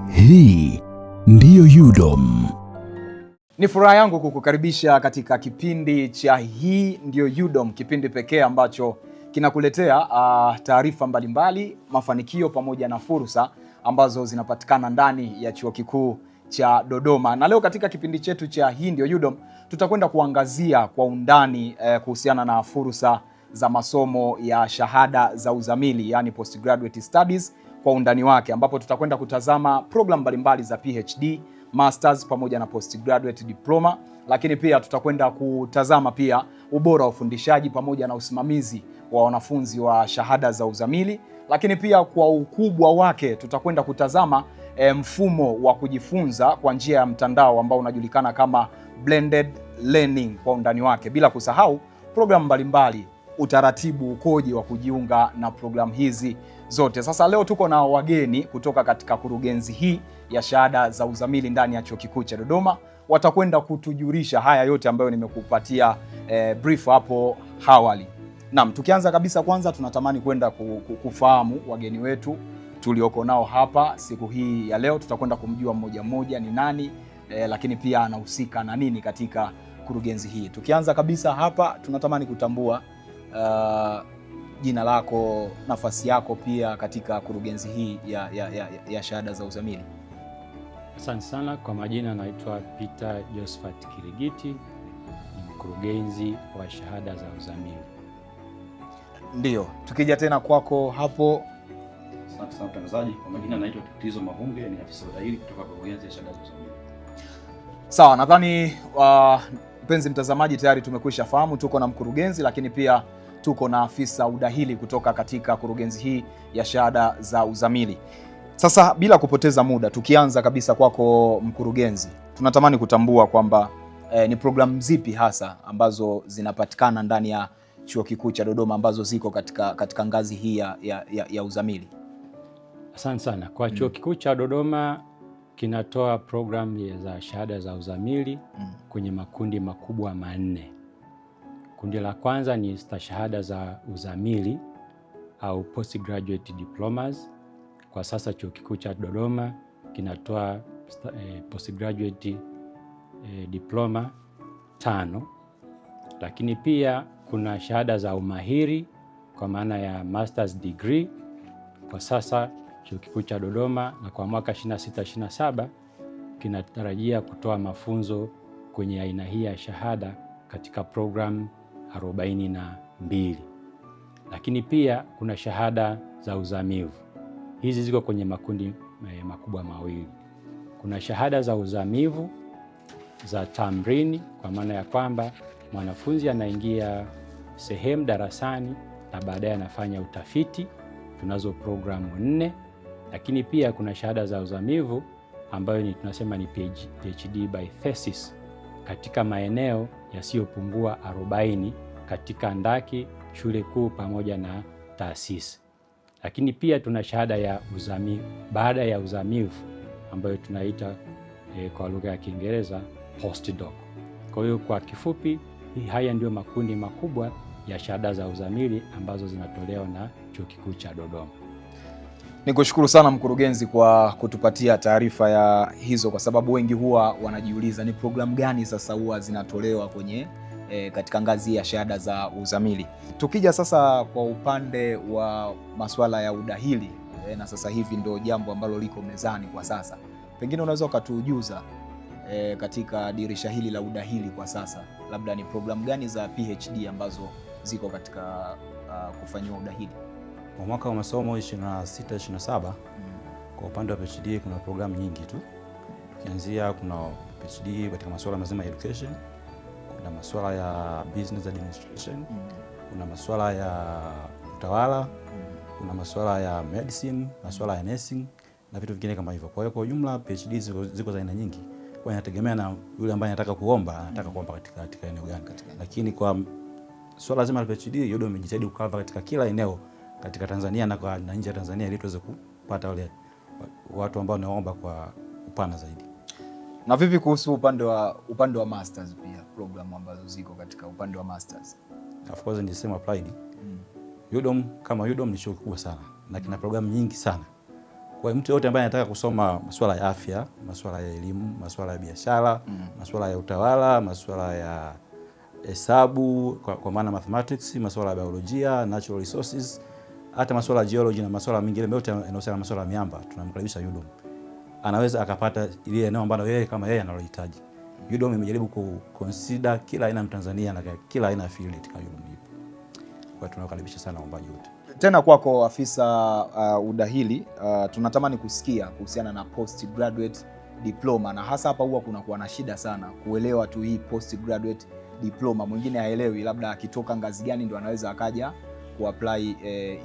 Hii ndiyo UDOM. Ni furaha yangu kukukaribisha katika kipindi cha Hii ndiyo UDOM, kipindi pekee ambacho kinakuletea taarifa mbalimbali, mafanikio pamoja na fursa ambazo zinapatikana ndani ya Chuo Kikuu cha Dodoma. Na leo katika kipindi chetu cha Hii ndiyo UDOM tutakwenda kuangazia kwa undani kuhusiana na fursa za masomo ya shahada za uzamili, yani postgraduate studies kwa undani wake, ambapo tutakwenda kutazama program mbalimbali za PhD, masters pamoja na postgraduate diploma, lakini pia tutakwenda kutazama pia ubora wa ufundishaji pamoja na usimamizi wa wanafunzi wa shahada za uzamili, lakini pia kwa ukubwa wake tutakwenda kutazama mfumo wa kujifunza kwa njia ya mtandao ambao unajulikana kama blended learning kwa undani wake, bila kusahau program mbalimbali, utaratibu ukoje wa kujiunga na programu hizi zote. Sasa leo tuko na wageni kutoka katika kurugenzi hii ya shahada za uzamili ndani ya Chuo Kikuu cha Dodoma. Watakwenda kutujulisha haya yote ambayo nimekupatia brief hapo awali. Naam, tukianza kabisa, kwanza tunatamani kwenda kufahamu wageni wetu tulioko nao hapa siku hii ya leo. Tutakwenda kumjua mmoja mmoja ni nani, lakini pia anahusika na nini katika kurugenzi hii. Tukianza kabisa hapa, tunatamani kutambua jina lako, nafasi yako pia katika kurugenzi hii ya shahada za uzamili. Asante sana. Kwa majina naitwa Peter Josephat Kirigiti, ni mkurugenzi wa shahada za uzamili. Ndio, tukija tena kwako hapo. Asante sana mtangazaji. Kwa majina naitwa Tutizo Mahunge, ni afisa udahili kutoka kurugenzi ya shahada za uzamili. Sawa, nadhani mpenzi mtazamaji tayari tumekwisha fahamu tuko na mkurugenzi, lakini pia tuko na afisa udahili kutoka katika kurugenzi hii ya shahada za uzamili. Sasa bila kupoteza muda, tukianza kabisa kwako mkurugenzi, tunatamani kutambua kwamba ni programu zipi hasa ambazo zinapatikana ndani ya Chuo Kikuu cha Dodoma ambazo ziko katika ngazi hii ya uzamili. Asante sana. Kwa Chuo Kikuu cha Dodoma kinatoa programu za shahada za uzamili kwenye makundi makubwa manne. Kundi la kwanza ni stashahada za uzamili au postgraduate diplomas. Kwa sasa Chuo Kikuu cha Dodoma kinatoa postgraduate diploma 5, lakini pia kuna shahada za umahiri kwa maana ya masters degree. Kwa sasa Chuo Kikuu cha Dodoma na kwa mwaka 26-27 kinatarajia kutoa mafunzo kwenye aina hii ya shahada katika program 42. Lakini pia kuna shahada za uzamivu. Hizi ziko kwenye makundi makubwa mawili. Kuna shahada za uzamivu za tamrini, kwa maana ya kwamba mwanafunzi anaingia sehemu darasani na baadaye anafanya utafiti. Tunazo programu 4. Lakini pia kuna shahada za uzamivu ambayo tunasema ni PhD by thesis katika maeneo yasiyopungua 40 katika ndaki, shule kuu pamoja na taasisi. Lakini pia tuna shahada ya uzamivu baada ya uzamivu ambayo tunaita kwa lugha ya Kiingereza postdoc. Kwa hiyo kwa kifupi, haya ndio makundi makubwa ya shahada za uzamili ambazo zinatolewa na Chuo Kikuu cha Dodoma. Nikushukuru sana mkurugenzi kwa kutupatia taarifa ya hizo, kwa sababu wengi huwa wanajiuliza ni programu gani sasa huwa zinatolewa kwenye katika ngazi ya shahada za uzamili. Tukija sasa kwa upande wa masuala ya udahili, na sasa hivi ndio jambo ambalo liko mezani kwa sasa, pengine unaweza ukatujuza katika dirisha hili la udahili kwa sasa, labda ni programu gani za PhD ambazo ziko katika kufanyiwa udahili Kwa mwaka wa masomo 26-27 kwa upande wa PhD kuna programu nyingi tu. Tukianzia kuna PhD katika masuala mazima ya education, kuna masuala ya business administration, kuna masuala ya utawala, kuna masuala ya medicine, masuala ya nursing na vitu vingine kama hivyo. Kwa hiyo kwa ujumla PhD ziko za aina nyingi. Kwa inategemea na yule ambaye anataka kuomba katika eneo gani. Lakini kwa swala zima la PhD UDOM imejitahidi kukava katika kila eneo katika Tanzania na nje ya Tanzania ili tuweze kupata wale watu ambao wanaomba kwa upana zaidi. Na vipi kuhusu upande wa masters, pia programu ambazo ziko katika upande wa masters? Of course ni same applied. UDOM kama UDOM ni chuo kikubwa sana na kina programu nyingi sana. Kwa mtu yote ambaye anataka kusoma masuala ya afya, masuala ya elimu, masuala ya biashara, masuala ya utawala, masuala ya hesabu kwa maana mathematics, masuala ya biolojia, natural resources, hata masuala ya geology na masuala mengine yote yanayohusiana na masuala ya miamba, tunamkaribisha UDOM. Anaweza akapata ile eneo ambalo yeye kama yeye analihitaji. UDOM imejaribu consider kila aina ya Mtanzania na kila aina ya field katika UDOM ipo. Kwa tunawakaribisha sana waombaji wote. Tena kwako afisa udahili, tunatamani kusikia kuhusiana na postgraduate diploma, na hasa hapa huwa kunakuwa na shida sana kuelewa tu hii postgraduate diploma. Mwingine haelewi labda akitoka ngazi gani ndio anaweza akaja kuapply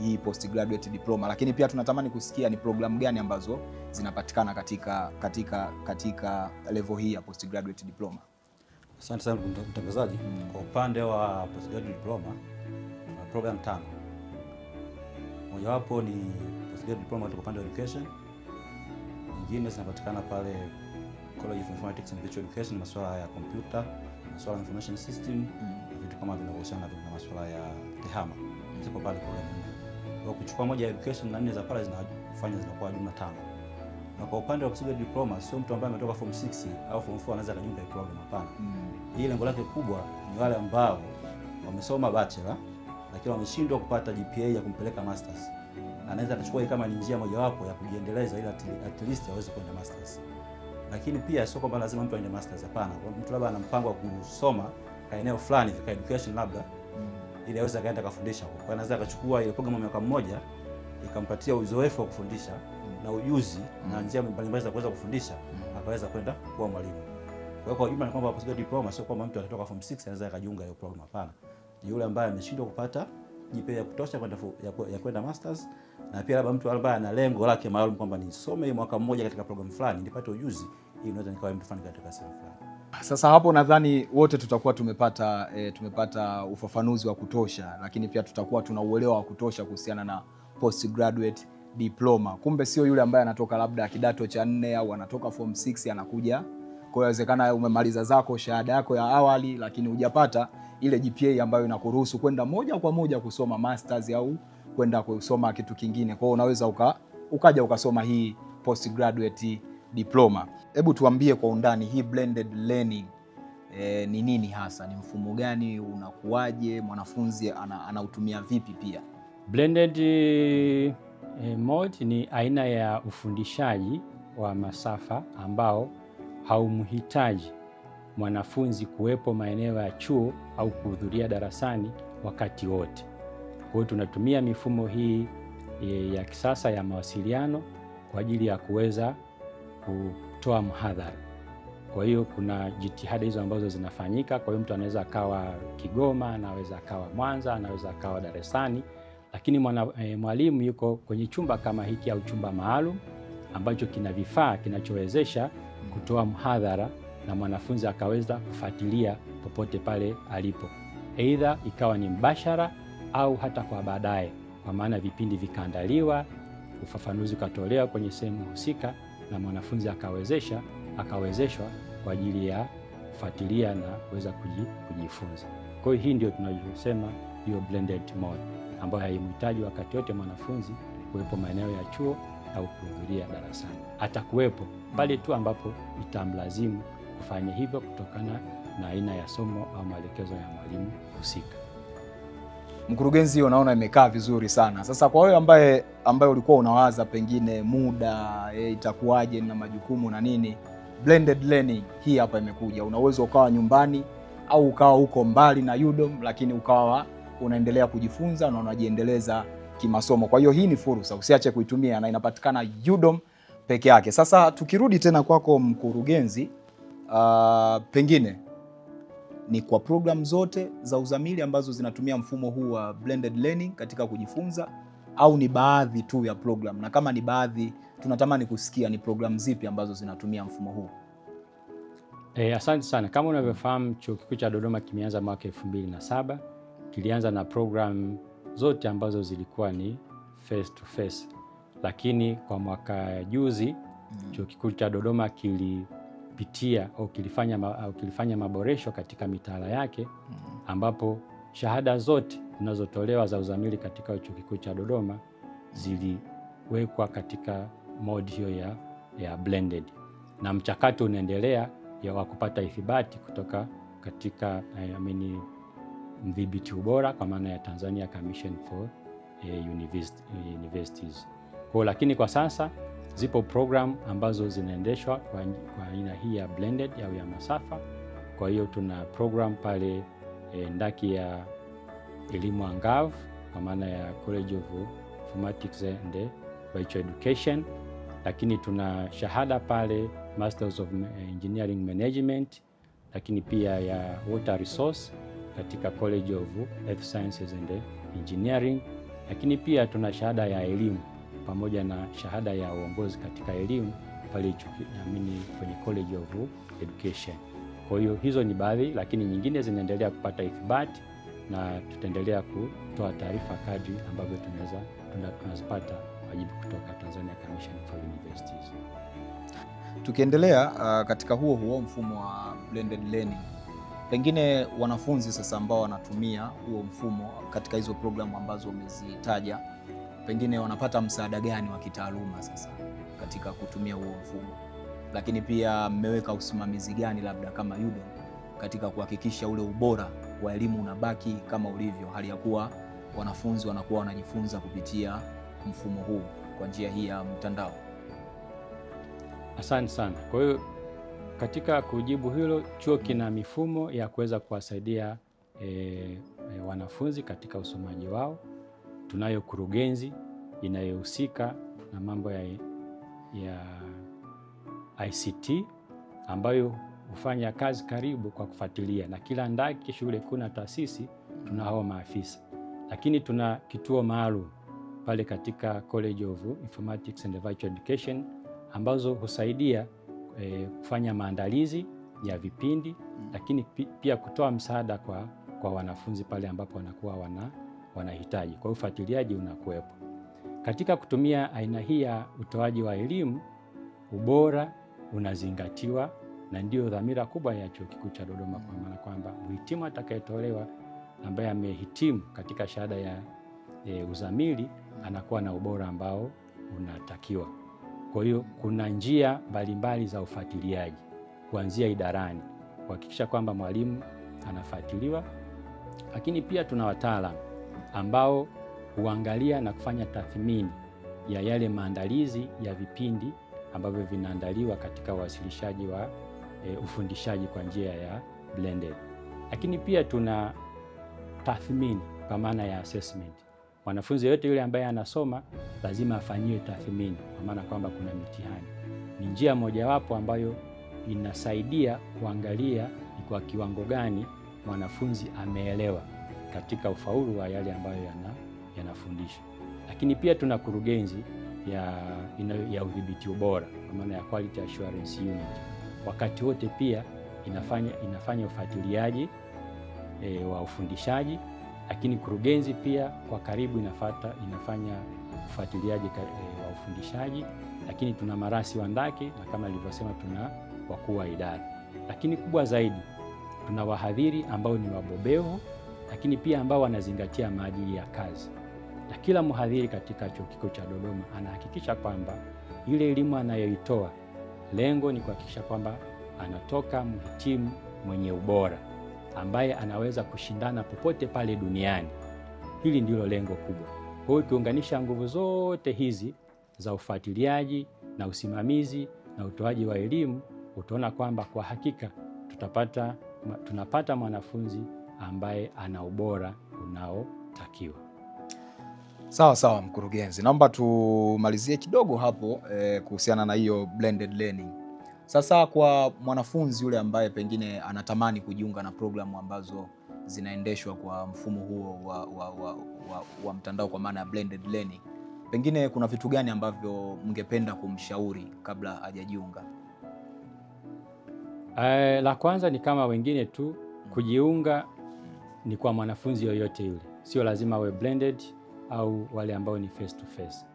hii postgraduate diploma, lakini pia tunatamani kusikia ni programu gani ambazo zinapatikana katika level hii ya postgraduate diploma. Asante sana mtangazaji. Kwa upande wa postgraduate diploma na program 5. Mojawapo ni postgraduate diploma kutoka upande wa education. Nyingine zinapatikana pale College of Informatics and Virtual Education, masuala ya computer, masuala ya information system, na vitu kama vinavyohusiana na masuala ya tehama. Ziko pale program 4. Kwa kuchukua moja ya education na 4 za pale zinafanya zinakuwa jumla 5. Na kwa upande wa postgraduate diploma sio mtu ambaye ametoka form 6 au form 4 anaweza kujiunga na program, hapana. Hii lengo lake kubwa ni wale ambao wamesoma bachelor lakini wameshindwa kupata GPA ya kumpeleka masters. Anaweza kuchukua kama ni njia mojawapo ya kujiendeleza ili at least aweze kwenda masters. Lakini pia sio kwamba lazima mtu aende masters, hapana. Mtu labda ana mpango wa kusoma eneo fulani katika education labda ili aweze kaenda kufundisha. Kwa anaweza akachukua ile program ya mwaka mmoja ikampatia uzoefu wa kufundisha na ujuzi na njia mbalimbali za kuweza kufundisha, akaweza kwenda kuwa mwalimu. Kwa ujumla ni kwamba postgraduate diploma sio kwamba mtu anatoka form 6 anaweza akajiunga hiyo program, hapana. Ni yule ambaye ameshindwa kupata GPA ya kutosha kwenda masters, na pia labda mtu ambaye ana lengo lake maalum kwamba nisome mwaka mmoja katika program fulani nipate ujuzi ili naweza nikawa mtu fulani katika sehemu fulani. Sasa hapo nadhani wote tutakuwa tumepata ufafanuzi wa kutosha, lakini pia tutakuwa tuna uelewa wa kutosha kuhusiana na postgraduate diploma. Kumbe sio yule ambaye anatoka labda kidato cha 4 au anatoka form 6 anakuja. Kwa hiyo inawezekana umemaliza zako shahada yako ya awali lakini hujapata ile GPA ambayo inakuruhusu kwenda moja kwa moja kusoma masters au kwenda kusoma kitu kingine. Kwa hiyo unaweza ukaja ukasoma hii postgraduate diploma. Hebu tuambie kwa undani hii blended learning ni nini hasa? Ni mfumo gani, unakuaje, mwanafunzi anautumia vipi pia? Blended mode ni aina ya ufundishaji wa masafa ambao haumhitaji mwanafunzi kuwepo maeneo ya chuo au kuhudhuria darasani wakati wote. Kwa hiyo tunatumia mifumo hii ya kisasa ya mawasiliano kwa ajili ya kuweza kutoa mhadhara. Kwa hiyo kuna jitihada hizo ambazo zinafanyika. Kwa hiyo mtu anaweza akawa Kigoma, anaweza akawa Mwanza, anaweza akawa Dar es Salaam, lakini mwalimu yuko kwenye chumba kama hiki au chumba maalum ambacho kina vifaa kinachowezesha kutoa mhadhara na mwanafunzi akaweza kufuatilia popote pale alipo, aidha ikawa ni mbashara au hata kwa baadaye, kwa maana vipindi vikaandaliwa, ufafanuzi ukatolewa kwenye sehemu husika na mwanafunzi akawezeshwa kwa ajili ya kufuatilia na kuweza kujifunza. Kwa hiyo hii ndio tunayosema hiyo blended mode, ambayo haimhitaji wakati wote mwanafunzi kuwepo maeneo ya chuo au kuhudhuria darasani. Atakuwepo pale tu ambapo itamlazimu kufanya hivyo kutokana na aina ya somo au maelekezo ya mwalimu husika. Mkurugenzi, hiyo naona imekaa vizuri sana. Sasa kwa wewe ambaye ulikuwa unawaza pengine muda itakuwaje na majukumu na nini, blended learning hii hapa imekuja. Unaweza ukawa nyumbani au ukawa huko mbali na UDOM, lakini ukawa unaendelea kujifunza na unajiendeleza kimasomo. Kwa hiyo hii ni fursa, usiache kuitumia na inapatikana UDOM peke yake. Sasa tukirudi tena kwako mkurugenzi, pengine ni kwa program zote za uzamili ambazo zinatumia mfumo huu wa blended learning katika kujifunza, au ni baadhi tu ya program? Na kama ni baadhi, tunatamani kusikia ni program zipi ambazo zinatumia mfumo huu. Asante sana. Kama unavyofahamu, Chuo Kikuu cha Dodoma kimeanza mwaka 2007. Kilianza na program zote ambazo zilikuwa ni face to face, lakini kwa mwaka juzi Chuo Kikuu cha Dodoma kilipitia au kilifanya maboresho katika mitaala yake, ambapo shahada zote zinazotolewa za uzamili katika Chuo Kikuu cha Dodoma ziliwekwa katika mode hiyo ya blended, na mchakato unaendelea wa kupata ithibati kutoka katika mdhibiti ubora kwa maana ya Tanzania Commission for Universities. Lakini kwa sasa zipo program ambazo zinaendeshwa kwa aina hii ya blended au ya masafa. Kwa hiyo tuna program pale ndaki ya elimu angavu kwa maana ya College of Informatics and Virtual Education, lakini tuna shahada pale Masters of Engineering Management, lakini pia ya Water Resource katika College of Earth Sciences and Engineering, lakini pia tuna shahada ya elimu pamoja na shahada ya uongozi katika elimu pale kwenye College of Education. Kwa hiyo hizo ni baadhi, lakini nyingine zinaendelea kupata ithibati na tutaendelea kutoa taarifa kadri ambavyo tunazipata wajibu kutoka Tanzania Commission for Universities. Tukiendelea katika huo mfumo wa blended learning, pengine wanafunzi sasa ambao wanatumia huo mfumo katika hizo programu ambazo umezitaja, pengine wanapata msaada gani wa kitaaluma sasa katika kutumia huo mfumo? Lakini pia mmeweka usimamizi gani labda kama UDOM katika kuhakikisha ule ubora wa elimu unabaki kama ulivyo, hali ya kuwa wanafunzi wanakuwa wanajifunza kupitia mfumo huu kwa njia hii ya mtandao? Asante sana. Kwa hiyo katika kujibu hilo, chuo kina mifumo ya kuweza kuwasaidia wanafunzi katika usomaji wao. Tunayo kurugenzi inayohusika na mambo ya ICT ambayo hufanya kazi karibu kwa kufuatilia, na kila ndaki, shule, kuna taasisi tuna hao maafisa. Lakini tuna kituo maalum pale katika College of Informatics and Virtual Education ambazo husaidia kufanya maandalizi ya vipindi, lakini pia kutoa msaada kwa wanafunzi pale ambapo wanakuwa wanahitaji. Kwa ufuatiliaji unakuwepo. Katika kutumia aina hii ya utoaji wa elimu, ubora unazingatiwa, na ndio dhamira kubwa ya Chuo Kikuu cha Dodoma, kwa maana kwamba mhitimu atakayetolewa ambaye amehitimu katika shahada ya uzamili anakuwa na ubora ambao unatakiwa. Kwa hiyo kuna njia mbalimbali za ufuatiliaji kuanzia idarani kuhakikisha kwamba mwalimu anafuatiliwa, lakini pia tuna wataalamu ambao huangalia na kufanya tathmini ya yale maandalizi ya vipindi ambavyo vinaandaliwa katika uwasilishaji wa ufundishaji kwa njia ya blended. Lakini pia tuna tathmini kwa maana ya assessment. Mwanafunzi yote yule ambaye anasoma lazima afanyiwe tathmini, kwa maana kwamba kuna mitihani. Ni njia mojawapo ambayo inasaidia kuangalia ni kwa kiwango gani mwanafunzi ameelewa katika ufaulu wa yale ambayo yanafundishwa. Lakini pia tuna kurugenzi ya udhibiti ubora kwa maana ya Quality Assurance Unit. Wakati wote pia inafanya ufuatiliaji wa ufundishaji, lakini kurugenzi pia kwa karibu inafanya ufuatiliaji wa ufundishaji, lakini tuna marasi wa ndaki, na kama nilivyosema tuna wakuu wa idara. Lakini kubwa zaidi tuna wahadhiri ambao ni wabobevu, lakini pia ambao wanazingatia maadili ya kazi. Na kila mhadhiri katika Chuo Kikuu cha Dodoma anahakikisha kwamba ile elimu anayoitoa, lengo ni kuhakikisha kwamba anatoka mhitimu mwenye ubora ambaye anaweza kushindana popote pale duniani. Hili ndilo lengo kubwa. Kwa hiyo ukiunganisha nguvu zote hizi za ufuatiliaji na usimamizi na utoaji wa elimu, utaona kwamba kwa hakika tunapata mwanafunzi ambaye ana ubora unaotakiwa. Sawa mkurugenzi, naomba tumalizie kidogo hapo kuhusiana na hiyo blended learning. Sasa kwa mwanafunzi yule ambaye pengine anatamani kujiunga na programu ambazo zinaendeshwa kwa mfumo huo wa mtandao kwa maana ya blended learning, pengine kuna vitu gani ambavyo mngependa kumshauri kabla hajajiunga? La kwanza ni kama wengine tu, kujiunga ni kwa mwanafunzi yoyote yule, sio lazima we blended au wale ambao ni face to face.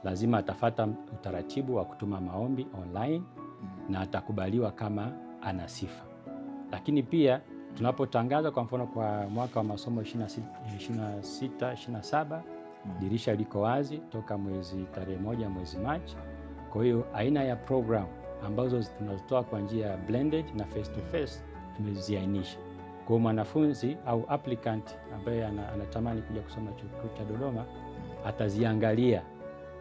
Lazima atafuata utaratibu wa kutuma maombi online na atakubaliwa kama ana sifa. Lakini pia tunapotangaza kwa mfano kwa mwaka wa masomo 26-27, dirisha liko wazi toka tarehe 1 mwezi Machi Kwa hiyo aina ya program ambazo tunazitoa kwa njia ya blended na face to face tumeziainisha. Kwa mwanafunzi au applicant ambaye anatamani kuja kusoma chuo kikuu cha Dodoma ataziangalia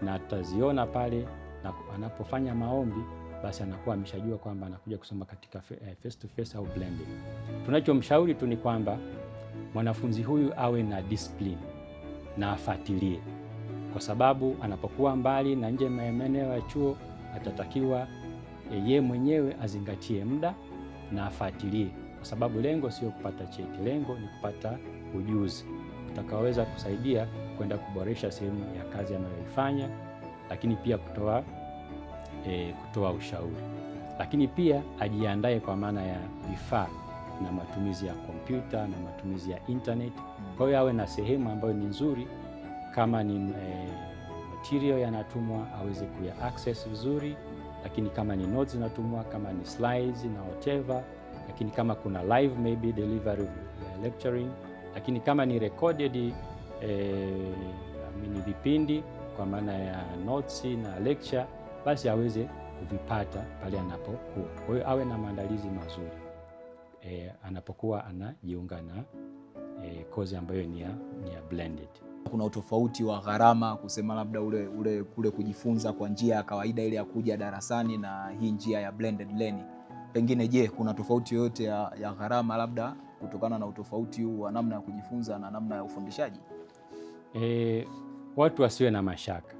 na ataziona pale, na anapofanya maombi basi anakuwa ameshajua kwamba anakuja kusoma katika face to face au blended. Tunachomshauri tu ni kwamba mwanafunzi huyu awe na discipline na afuatilie, kwa sababu anapokuwa mbali na nje ya maeneo ya chuo atatakiwa yeye mwenyewe azingatie muda na afuatilie, kwa sababu lengo sio kupata cheti, lengo ni kupata ujuzi utakaoweza kusaidia kwenda kuboresha sehemu ya kazi anayoifanya, lakini pia kutoa ushauri, lakini pia ajiandae kwa maana ya vifaa na matumizi ya kompyuta na matumizi ya internet. Kwa hiyo awe na sehemu ambayo ni nzuri, kama ni material yanatumwa aweze kuya access vizuri, lakini kama ni notes zinatumwa, kama ni slides na whatever, lakini kama kuna live maybe delivery lecturing, lakini kama ni recorded vipindi kwa maana ya notes na lecture, basi aweze kuvipata pale anapokuwa. Kwa hiyo awe na maandalizi mazuri anapokuwa anajiunga na kozi ambayo ni ya blended. Kuna utofauti wa gharama kusema labda kule kujifunza kwa njia ya kawaida ile ya kuja darasani na hii njia ya blended learning? Pengine je, kuna tofauti yoyote ya gharama labda kutokana na utofauti huu wa namna ya kujifunza na namna ya ufundishaji? Watu wasiwe na mashaka.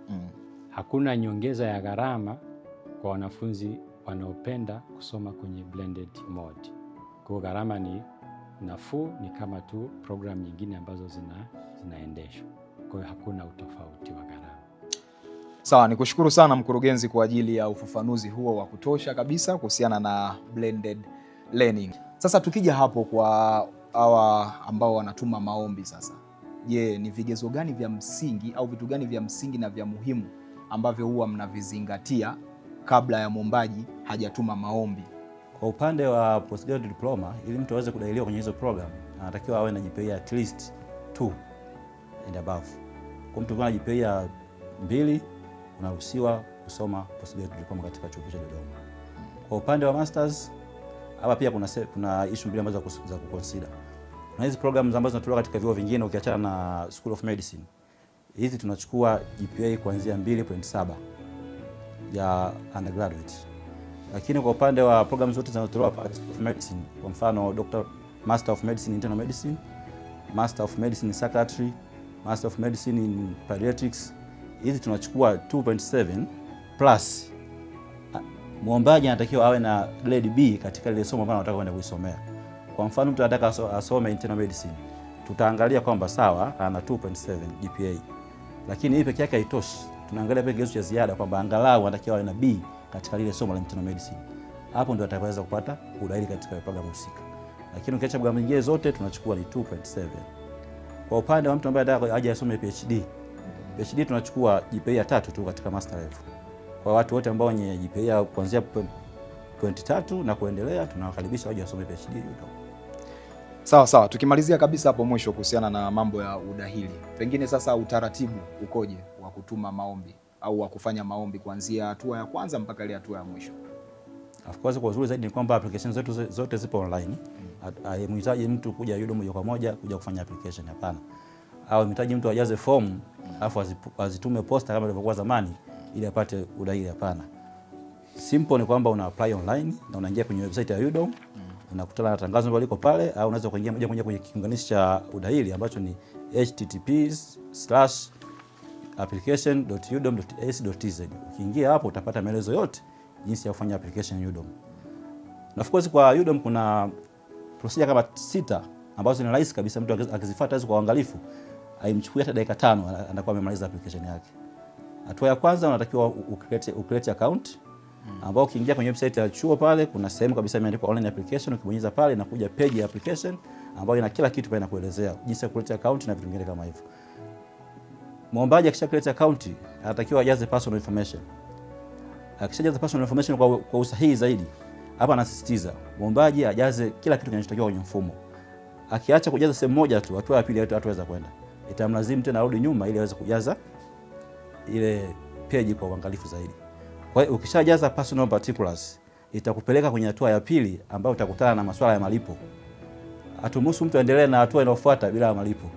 Hakuna nyongeza ya gharama kwa wanafunzi wanaopenda kusoma kwenye blended mode. Kwa gharama ni nafuu, ni kama tu program nyingine ambazo zinaendeshwa. Kwa hiyo hakuna utofauti wa gharama. Sawa, nikushukuru sana mkurugenzi kwa ajili ya ufafanuzi huo wa kutosha kabisa kuhusiana na blended learning. Sasa tukija hapo kwa hawa ambao wanatuma maombi sasa. Je, ni vigezo gani vya msingi au vitu gani vya msingi na vya muhimu ambavyo huwa mnavizingatia kabla ya mwombaji hajatuma maombi? Kwa upande wa postgraduate diploma, ili mtu aweze kudailiwa kwenye hizo program, anatakiwa awe na GPA at least 2 and above. Kwa mtu kwa GPA 2 unaruhusiwa kusoma postgraduate diploma katika chuo cha Dodoma. Kwa upande wa masters, hapa pia kuna issue mbili ambazo za kuconsider. Na hizi programs ambazo zinatolewa katika vyuo vingine ukiachana na School of Medicine, hizi tunachukua GPA kuanzia 2.7 ya undergraduate. Lakini kwa upande wa programs zote zinazotolewa hapa School of Medicine, kwa mfano Master of Medicine Internal Medicine, Master of Medicine Psychiatry, Master of Medicine in Pediatrics, hizi tunachukua 2.7 plus muombaji anatakiwa awe na grade B katika ile somo ambalo anataka kwenda kuisomea. Kwa mfano mtu anataka asome internal medicine, tutaangalia kwamba sawa ana 2.7 GPA. Lakini hii pekee yake haitoshi. Tunaangalia pia kigezo cha ziada kwamba angalau anatakiwa awe na B katika ile somo la internal medicine. Hapo ndio ataweza kupata udahili katika programu husika. Lakini ukiacha programu nyingine zote tunachukua ni 2.7. Kwa upande wa mtu ambaye anataka aje asome PhD, PhD tunachukua GPA 3 tu katika master level. Kwa watu wote ambao wenye GPA kuanzia 23 na kuendelea tunawakaribisha waje wasome PhD. Sawa, tukimalizia kabisa hapo mwisho kuhusiana na mambo ya udahili. Pengine sasa utaratibu ukoje wa kutuma maombi au wa kufanya maombi kuanzia hatua ya kwanza mpaka ile hatua ya mwisho? Of course kwa uzuri zaidi ni kwamba applications zetu zote zipo online. Mhitaji mtu kuja Udom moja kwa moja kuja kufanya application, hapana. Au mhitaji mtu ajaze form alafu azitume posta kama ilivyokuwa zamani ili apate udahili, hapana. Simple ni kwamba una apply online na unaingia kwenye website ya Udom, unakutana na tangazo ambalo liko pale, au unaweza kuingia moja kwa moja kwenye kiunganishi cha udahili ambacho ni https://application.udom.ac.tz. Ukiingia hapo utapata maelezo yote jinsi ya kufanya application Udom. Na of course kwa Udom kuna procedure kama 6 ambazo ni rahisi kabisa, mtu akizifuata hizo kwa uangalifu haimchukui hata dakika 5 anakuwa amemaliza application yake. Hatua ya kwanza unatakiwa ucreate account, ambao ukiingia kwenye website ya chuo pale kuna sehemu kabisa imeandikwa online application. Ukibonyeza pale inakuja page ya application ambayo ina kila kitu pale, inakuelezea jinsi ya create account na vitu vingine kama hivyo. Muombaji akisha create account anatakiwa ajaze personal information. Akishajaza personal information kwa usahihi zaidi, hapa anasisitiza muombaji ajaze kila kitu kinachotakiwa kwenye mfumo. Akiacha kujaza sehemu moja tu, hatua ya pili hataweza kwenda. Itamlazimu tena arudi nyuma ili aweze kujaza ile page kwa uangalifu zaidi. Kwa Kwa hiyo ukishajaza personal particulars itakupeleka kwenye hatua ya pili ambayo utakutana na masuala ya malipo. Hatumruhusu mtu aendelee na hatua inayofuata bila malipo.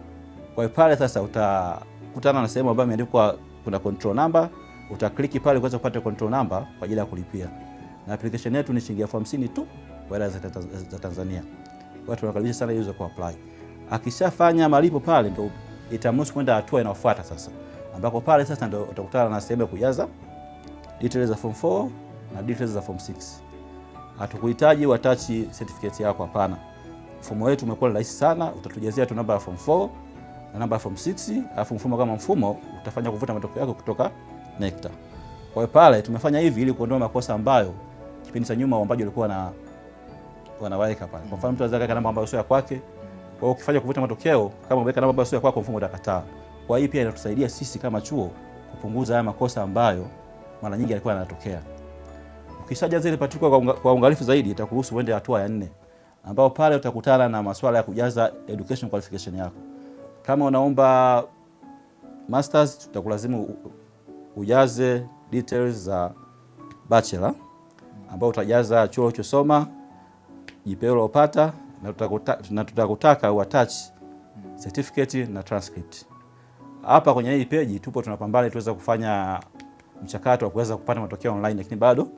Kwa hiyo pale sasa utakutana na sehemu ambayo imeandikwa kuna control number, utakliki pale kuweza kupata control number kwa ajili ya kulipia. Na application yetu ni shilingi 50,000 tu kwa hela za Tanzania. Watu wanakaribisha sana user ku apply. Akishafanya malipo pale ndio itamruhusu kwenda hatua inayofuata sasa. Ambako pale sasa ndio utakutana na sehemu ya kujaza details za form 4 na details za form 6. Hatukuhitaji attach certificate yako, hapana. Mfumo wetu umekuwa rahisi sana, utatujazia tu namba ya form 4 na namba ya form 6, alafu mfumo kama mfumo utafanya kuvuta matokeo yako kutoka NECTA. Kwa hiyo pale tumefanya hivi ili kuondoa makosa ambayo kipindi cha nyuma waombaji walikuwa wanaweka pale. Kwa mfano mtu anaweza kuweka namba ambayo sio ya kwake. Kwa hiyo ukifanya kuvuta matokeo kama umeweka namba ambayo sio ya kwako, mfumo utakataa. Kwa hiyo pia inatusaidia sisi kama chuo kupunguza haya makosa ambayo mara nyingi yalikuwa yanatokea. Ukishajaza ile particular kwa uangalifu zaidi itakuruhusu uende hatua ya 4, ambao pale utakutana na masuala ya kujaza education qualification yako. Kama unaomba masters, tutakulazimu ujaze details za bachelor, ambao utajaza chuo ulichosoma, GPA uliyopata, na tutakutaka uattach certificate na transcript. Hapa kwenye hii page tupo tunapambana tuweza kufanya mchakato wa kuweza kupata matokeo online, lakini bado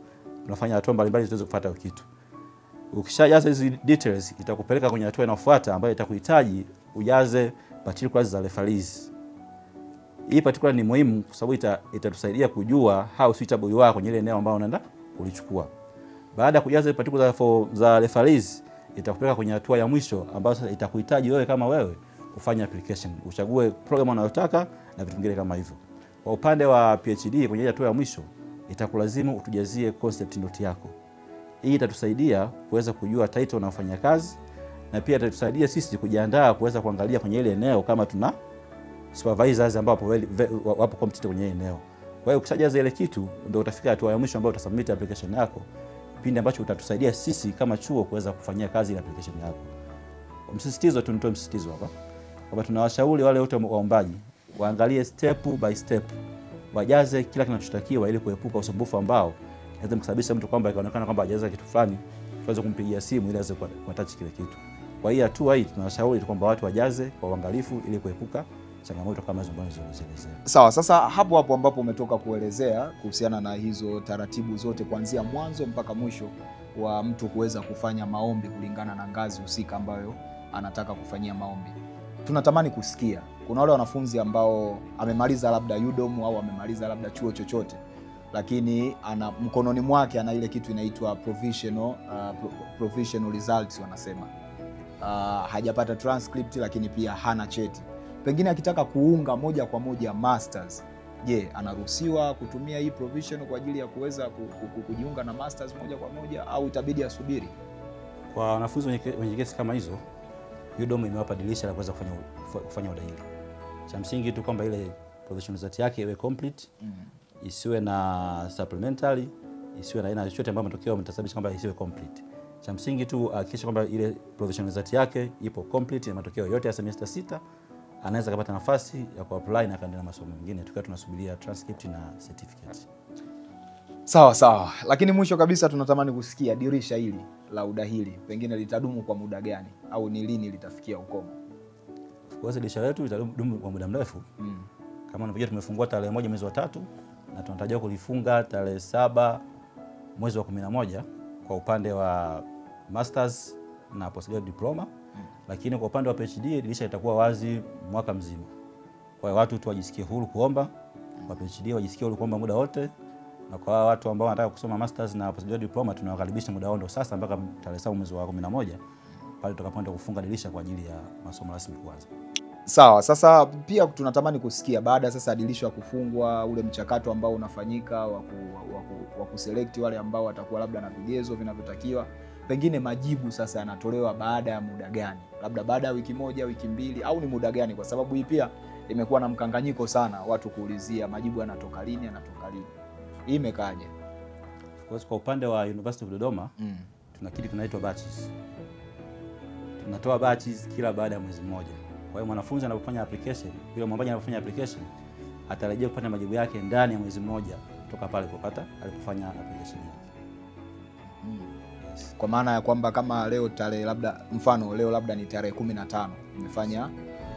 tunafanya hatua mbalimbali tuweze kupata kitu. Ukishajaza hizi details itakupeleka kwenye hatua inayofuata ambayo itakuhitaji ujaze particulars za referees. Hii particular ni muhimu kwa sababu itatusaidia kujua how suitable you are kwenye ile eneo ambalo unaenda kulichukua. Baada ya kujaza particulars za referees itakupeleka kwenye hatua ya mwisho ambayo sasa itakuhitaji wewe kama wewe kufanya application. Uchague program unayotaka na vitu vingine kama hivyo. Kwa upande wa PhD kwenye hatua ya mwisho itakulazimu utujazie concept note yako. Hii itatusaidia kuweza kujua title unayofanya kazi, na pia itatusaidia sisi kujiandaa kuweza kuangalia kwenye ile eneo kama tuna supervisors ambao wapo competent kwenye eneo. Kwa hiyo ukishajaza ile kitu ndio utafika hatua ya mwisho ambayo utasubmit application yako, kipindi ambacho utatusaidia sisi kama chuo kuweza kufanyia kazi ile application yako. Msisitizo tunitoe msisitizo hapa kwamba tunawashauri wale wote waombaji waangalie step by step, wajaze kila kinachotakiwa ili kuepuka usumbufu ambao inaweza kusababisha mtu kwamba ikaonekana kwamba hajajaza kitu fulani, tuweze kumpigia simu ili aweze kuattach kile kitu. Kwa hiyo hatua hii tunawashauri kwamba watu wajaze kwa uangalifu ili kuepuka changamoto kama hizo ambazo zilizoelezea. Sawa, sasa hapo ambapo umetoka kuelezea kuhusiana na hizo taratibu zote kuanzia mwanzo mpaka mwisho wa mtu kuweza kufanya maombi kulingana na ngazi husika ambayo anataka kufanyia maombi. Tunatamani kusikia kuna wale wanafunzi ambao amemaliza labda UDOM au amemaliza labda chuo chochote, lakini ana mkononi mwake ana ile kitu inaitwa provisional results wanasema. Hajapata transcript lakini pia hana cheti. Pengine akitaka kuunga moja kwa moja masters, je, anaruhusiwa kutumia hii provisional kwa ajili ya kuweza kujiunga na masters moja kwa moja au itabidi asubiri? Kwa wanafunzi wenye kesi kama hizo, UDOM imewapa dirisha la kuweza kufanya udahili. Cha msingi tu kwamba ile provisional result yake iwe complete, isiwe na supplementary, isiwe na aina yoyote ambayo matokeo yametasababisha kwamba isiwe complete. Cha msingi tu hakikisha kwamba ile provisional result yake ipo complete na matokeo yote ya semester 6, anaweza kupata nafasi ya kuapply na kaendelea na masomo mengine, tukiwa tunasubiria transcript na certificate. Sawa. Lakini mwisho kabisa tunatamani kusikia dirisha hili la udahili pengine litadumu kwa muda gani au ni lini litafikia ukomo? Kwa dirisha letu litadumu kwa muda mrefu. Kama unavyojua tumefungua tarehe 1 mwezi wa 3 na tunatarajiwa kulifunga tarehe 7 mwezi wa 11 kwa upande wa masters na postgraduate diploma. Lakini kwa upande wa PhD dirisha litakuwa wazi mwaka mzima. Kwa hiyo watu tu wajisikie huru kuomba, kwa PhD wajisikie huru kuomba muda wote, na kwa watu ambao wanataka kusoma masters na postgraduate diploma tunawakaribisha muda wao ndio sasa mpaka tarehe 7 mwezi wa 11 pale tutakapoenda kufunga dirisha kwa ajili ya masomo rasmi kuanza. Sawa, sasa pia tunatamani kusikia baada sasa dirisha kufungwa, ule mchakato ambao unafanyika wa kuselect wale ambao watakuwa labda na vigezo vinavyotakiwa, pengine majibu sasa yanatolewa baada ya muda gani? Labda baada ya wiki moja, wiki mbili, au ni muda gani? Kwa sababu hii pia imekuwa na mkanganyiko sana, watu kuulizia majibu yanatoka lini. Hii imekaje? Kwa upande wa University of Dodoma tuna kitu kinaitwa batches. Tunatoa batches kila baada ya mwezi mmoja. Kwa hiyo mwanafunzi anapofanya application, yule mwombaji anapofanya application atarejea kupata majibu yake ndani ya mwezi mmoja kutoka pale alipofanya application yake. Yes. Kwa maana ya kwamba kama leo tarehe labda ni tarehe 15 nimefanya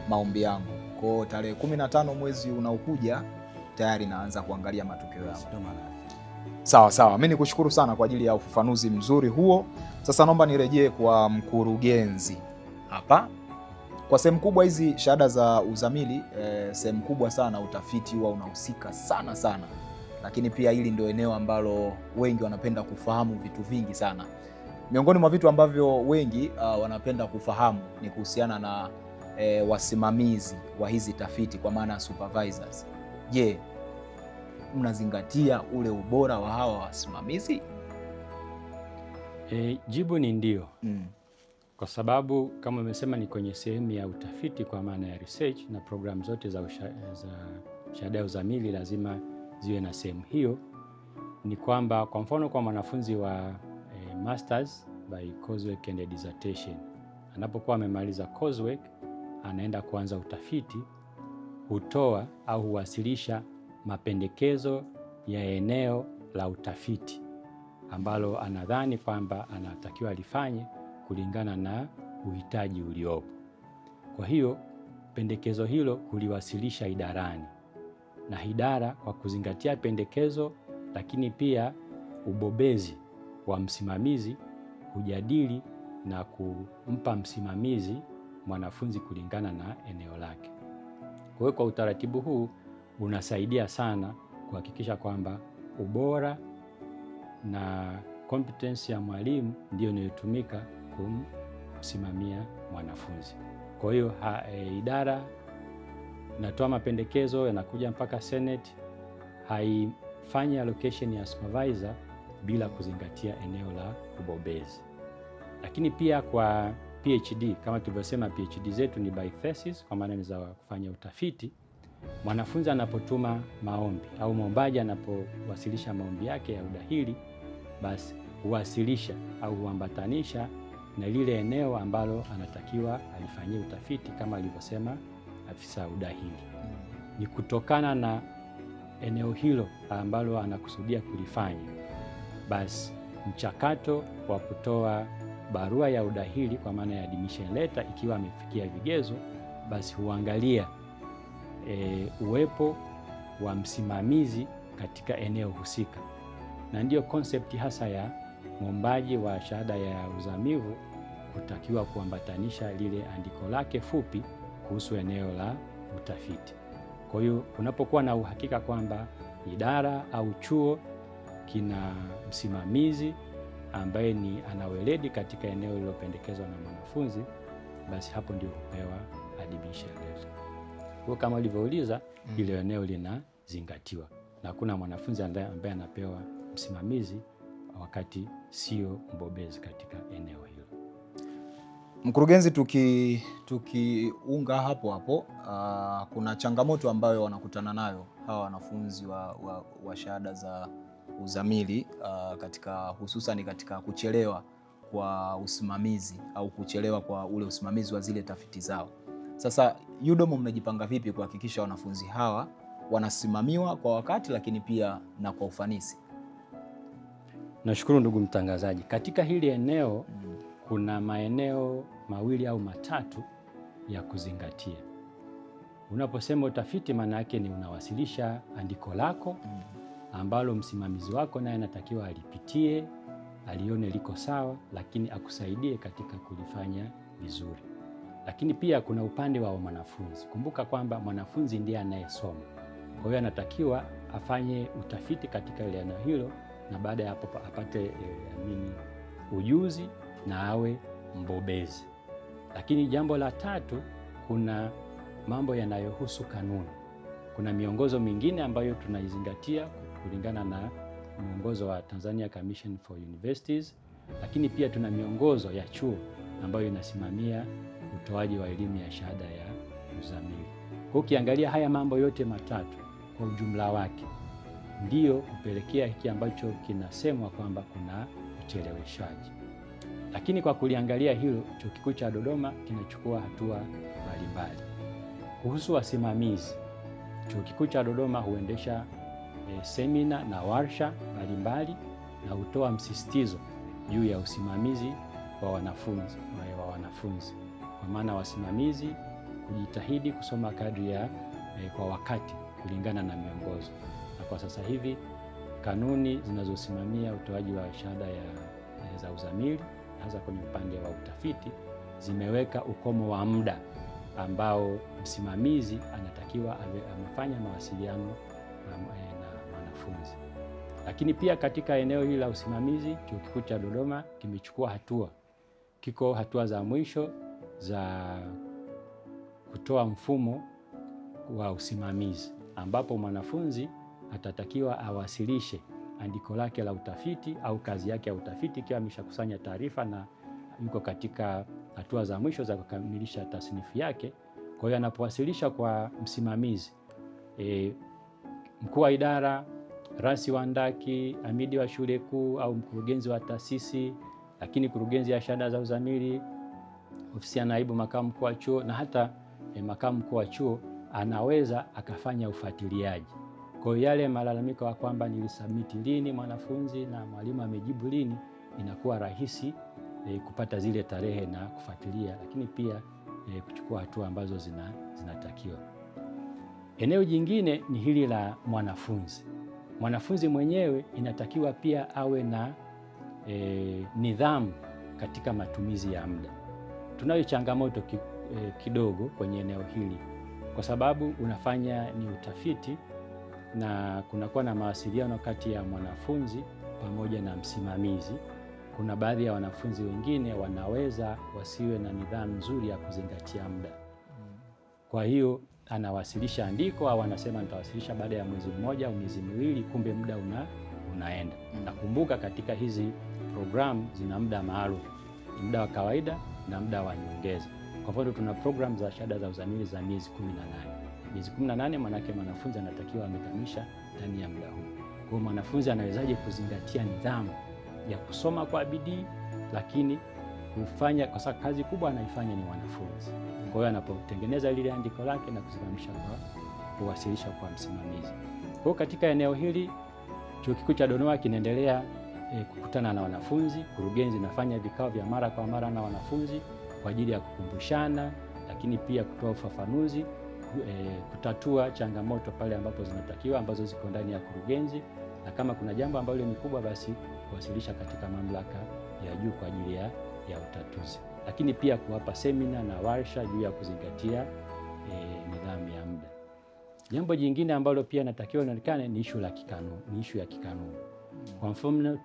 maombi yangu. Kwa hiyo tarehe 15 mwezi unaokuja tayari naanza kuangalia matokeo yangu. Ndio maana. Sawa. Mimi nikushukuru sana kwa ajili ya ufafanuzi mzuri huo. Sasa naomba nirejee kwa mkurugenzi hapa. Kwa sehemu kubwa hizi shahada za uzamili, sehemu kubwa sana utafiti huwa unahusika sana, lakini pia hili ndio eneo ambalo wengi wanapenda kufahamu vitu vingi sana. Miongoni mwa vitu ambavyo wengi wanapenda kufahamu ni kuhusiana na wasimamizi wa hizi tafiti, kwa maana supervisors. Je, mnazingatia ule ubora wa hawa wasimamizi? Jibu ni ndio. Kwa sababu kama umesema ni kwenye sehemu ya utafiti, kwa maana ya research, na programu zote za shahada ya uzamili lazima ziwe na sehemu hiyo. Ni kwamba kwa mfano kwa mwanafunzi wa masters by coursework and dissertation, anapokuwa amemaliza coursework anaenda kuanza utafiti, hutoa au huwasilisha mapendekezo ya eneo la utafiti ambalo anadhani kwamba anatakiwa alifanye kulingana na uhitaji uliopo. Kwa hiyo pendekezo hilo huliwasilisha idarani, na idara kwa kuzingatia pendekezo, lakini pia ubobezi wa msimamizi, hujadili na kumpa msimamizi mwanafunzi kulingana na eneo lake. Kwa hiyo kwa utaratibu huu unasaidia sana kuhakikisha kwamba ubora na competence ya mwalimu ndio inayotumika kumsimamia mwanafunzi. Kwa hiyo idara inatoa mapendekezo, yanakuja mpaka Senate, haifanyi allocation ya supervisor bila kuzingatia eneo la ubobezi. Lakini pia kwa PhD, kama tulivyosema, PhD zetu ni by thesis, kwa maana ni za kufanya utafiti. Mwanafunzi anapotuma maombi au mwombaji anapowasilisha maombi yake ya udahili, basi huwasilisha au huambatanisha na lile eneo ambalo anatakiwa alifanyie utafiti, kama alivyosema afisa udahili. Ni kutokana na eneo hilo ambalo anakusudia kulifanya, basi mchakato wa kutoa barua ya udahili kwa maana ya admission letter, ikiwa amefikia vigezo, basi huangalia uwepo wa msimamizi katika eneo husika, na ndiyo konsepti hasa ya mwombaji wa shahada ya uzamivu kutakiwa kuambatanisha lile andiko lake fupi kuhusu eneo la utafiti. Kwa hiyo unapokuwa na uhakika kwamba idara au chuo kina msimamizi ambaye ni anaweledi katika eneo lililopendekezwa na mwanafunzi, basi hapo ndio hupewa admission letter. Kwa kama ulivyouliza, ile eneo linazingatiwa na hakuna mwanafunzi ambaye anapewa msimamizi wakati sio mbobezi katika eneo hilo. Mkurugenzi, tukiunga hapo, kuna changamoto ambayo wanakutana nayo hawa wanafunzi wa shahada za uzamili hususan katika kuchelewa kwa usimamizi au kuchelewa kwa ule usimamizi wa zile tafiti zao. Sasa UDOM mmejipanga vipi kuhakikisha wanafunzi hawa wanasimamiwa kwa wakati, lakini pia na kwa ufanisi? Nashukuru ndugu mtangazaji. Katika hili eneo kuna maeneo mawili au matatu ya kuzingatia. Unaposema utafiti, maana yake ni unawasilisha andiko lako ambalo msimamizi wako naye anatakiwa alipitie, alione liko sawa, lakini akusaidie katika kulifanya vizuri. Lakini pia kuna upande wa mwanafunzi. Kumbuka kwamba mwanafunzi ndiye anayesoma. Kwa hiyo anatakiwa afanye utafiti katika ile eneo hilo, na baada ya hapo apate ujuzi na awe mbobezi. Lakini jambo la tatu, kuna mambo yanayohusu kanuni. Kuna miongozo mingine ambayo tunaizingatia kulingana na mwongozo wa Tanzania Commission for Universities, lakini pia tuna miongozo ya chuo ambayo inasimamia utoaji wa elimu ya shahada ya uzamili. Kwa ukiangalia haya mambo yote matatu kwa ujumla wake, ndiyo kupelekea hiki ambacho kinasemwa kwamba kuna ucheleweshaji. Lakini kwa kuliangalia hilo, Chuo Kikuu cha Dodoma kinachukua hatua mbalimbali. Kuhusu wasimamizi, Chuo Kikuu cha Dodoma huendesha semina na warsha mbalimbali na hutoa msisitizo juu ya usimamizi wa wanafunzi kwa maana wasimamizi kujitahidi kusoma kadri ya kwa wakati kulingana na miongozo. Na kwa sasa hivi kanuni zinazosimamia utoaji wa shahada za uzamili hasa kwenye upande wa utafiti zimeweka ukomo wa muda ambao msimamizi anatakiwa amefanya mawasiliano na mwanafunzi. Lakini pia katika eneo hili la usimamizi, Chuo Kikuu cha Dodoma kimechukua hatua za mwisho za kutoa mfumo wa usimamizi ambapo mwanafunzi atatakiwa awasilishe andiko lake la utafiti au kazi yake ya utafiti ikiwa ameshakusanya taarifa na yuko katika hatua za mwisho za kukamilisha tasnifu yake. Kwa hiyo anapowasilisha kwa msimamizi, mkuu wa idara, rasi wa ndaki, amidi wa shule kuu au mkurugenzi wa taasisi, lakini kurugenzi ya shahada za uzamili, ofisi ya naibu makamu mkuu wa chuo na hata makamu mkuu wa chuo anaweza akafanya ufuatiliaji. Kwa hiyo yale malalamiko ya kwamba nilisubmiti lini mwanafunzi na mwalimu amejibu lini, inakuwa rahisi kupata zile tarehe na kufuatilia, lakini pia kuchukua hatua ambazo zinatakiwa. Eneo jingine ni hili la mwanafunzi. Mwanafunzi mwenyewe inatakiwa pia awe na nidhamu katika matumizi ya muda. Tunayo changamoto kidogo kwenye eneo hili kwa sababu unafanya ni utafiti na kunakuwa na mawasiliano kati ya mwanafunzi pamoja na msimamizi. Kuna baadhi ya wanafunzi wengine wanaweza wasiwe na nidhamu nzuri ya kuzingatia muda. Kwa hiyo anawasilisha andiko au anasema nitawasilisha baada ya mwezi mmoja au miezi miwili, kumbe muda unaenda. Nakumbuka katika hizi programu zina muda maalum, muda wa kawaida na muda wa nyongeza. Kwa mfano tuna programu za shahada za uzamili za miezi 18. Miezi 18 manake mwanafunzi anatakiwa amekamilisha ndani ya muda huu. Kwa hiyo mwanafunzi anawezaje kuzingatia nidhamu ya kusoma kwa bidii lakini kufanya, kwa sababu kazi kubwa anaifanya ni wanafunzi. Kwa hiyo anapotengeneza lile andiko lake na kusimamisha kwa kuwasilisha kwa msimamizi. Kwa hiyo katika eneo hili Chuo Kikuu cha Dodoma kinaendelea kukutana na wanafunzi. Kurugenzi inafanya vikao vya mara kwa mara na wanafunzi kwa ajili ya kukumbushana, lakini pia kutoa ufafanuzi, kutatua changamoto pale ambapo zinatakiwa ambazo ziko ndani ya kurugenzi, na kama kuna jambo ambalo ni kubwa basi kuwasilisha katika mamlaka ya juu kwa ajili ya utatuzi, lakini pia kuwapa semina na warsha juu ya kuzingatia nidhamu ya muda. Jambo jingine ambalo pia natakiwa lionekane ni ishu ya kikanuni. Kwa mfano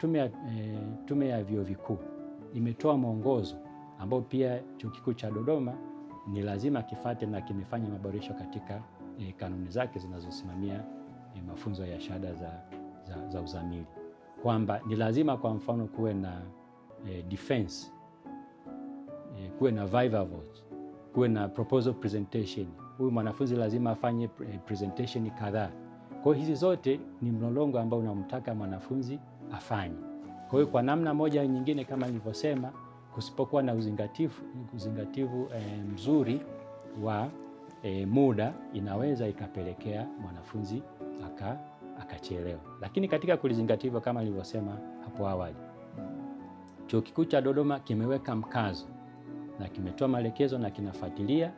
tume ya vyuo vikuu imetoa mwongozo ambao pia Chuo Kikuu cha Dodoma ni lazima kifate na kimefanya maboresho katika kanuni zake zinazosimamia mafunzo ya shahada za uzamili, kwamba ni lazima kwa mfano kuwe na defense, kuwe na viva vote, kuwe na proposal presentation. Huyu mwanafunzi lazima afanye presentation kadhaa. Kwa hiyo hizi zote ni mlolongo ambao unamtaka mwanafunzi afanye. Kwa hiyo kwa namna moja nyingine, kama nilivyosema, kusipokuwa na uzingativu mzuri wa muda inaweza ikapelekea mwanafunzi akachelewa. Lakini katika kulizingatiwa, kama nilivyosema hapo awali, Chuo Kikuu cha Dodoma kimeweka mkazo na kimetoa maelekezo na kinafuatilia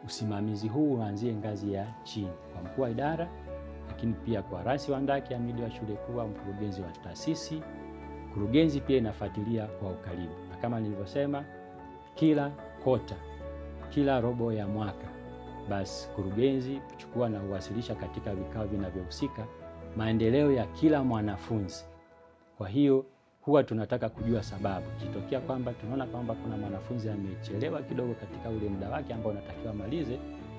usimamizi huu uanzie ngazi ya chini kwa mkuu wa idara, lakini pia kwa rasi wa ndaki, amidi wa shule kuu au mkurugenzi wa taasisi. Kurugenzi pia inafuatilia kwa ukaribu, na kama nilivyosema, kila kota, kila robo ya mwaka, basi kurugenzi kuchukua na uwasilisha katika vikao vinavyohusika maendeleo ya kila mwanafunzi. Kwa hiyo huwa tunataka kujua sababu. Kitokea kwamba tunaona kwamba kuna mwanafunzi amechelewa kidogo katika ule muda wake ambao unatakiwa malize,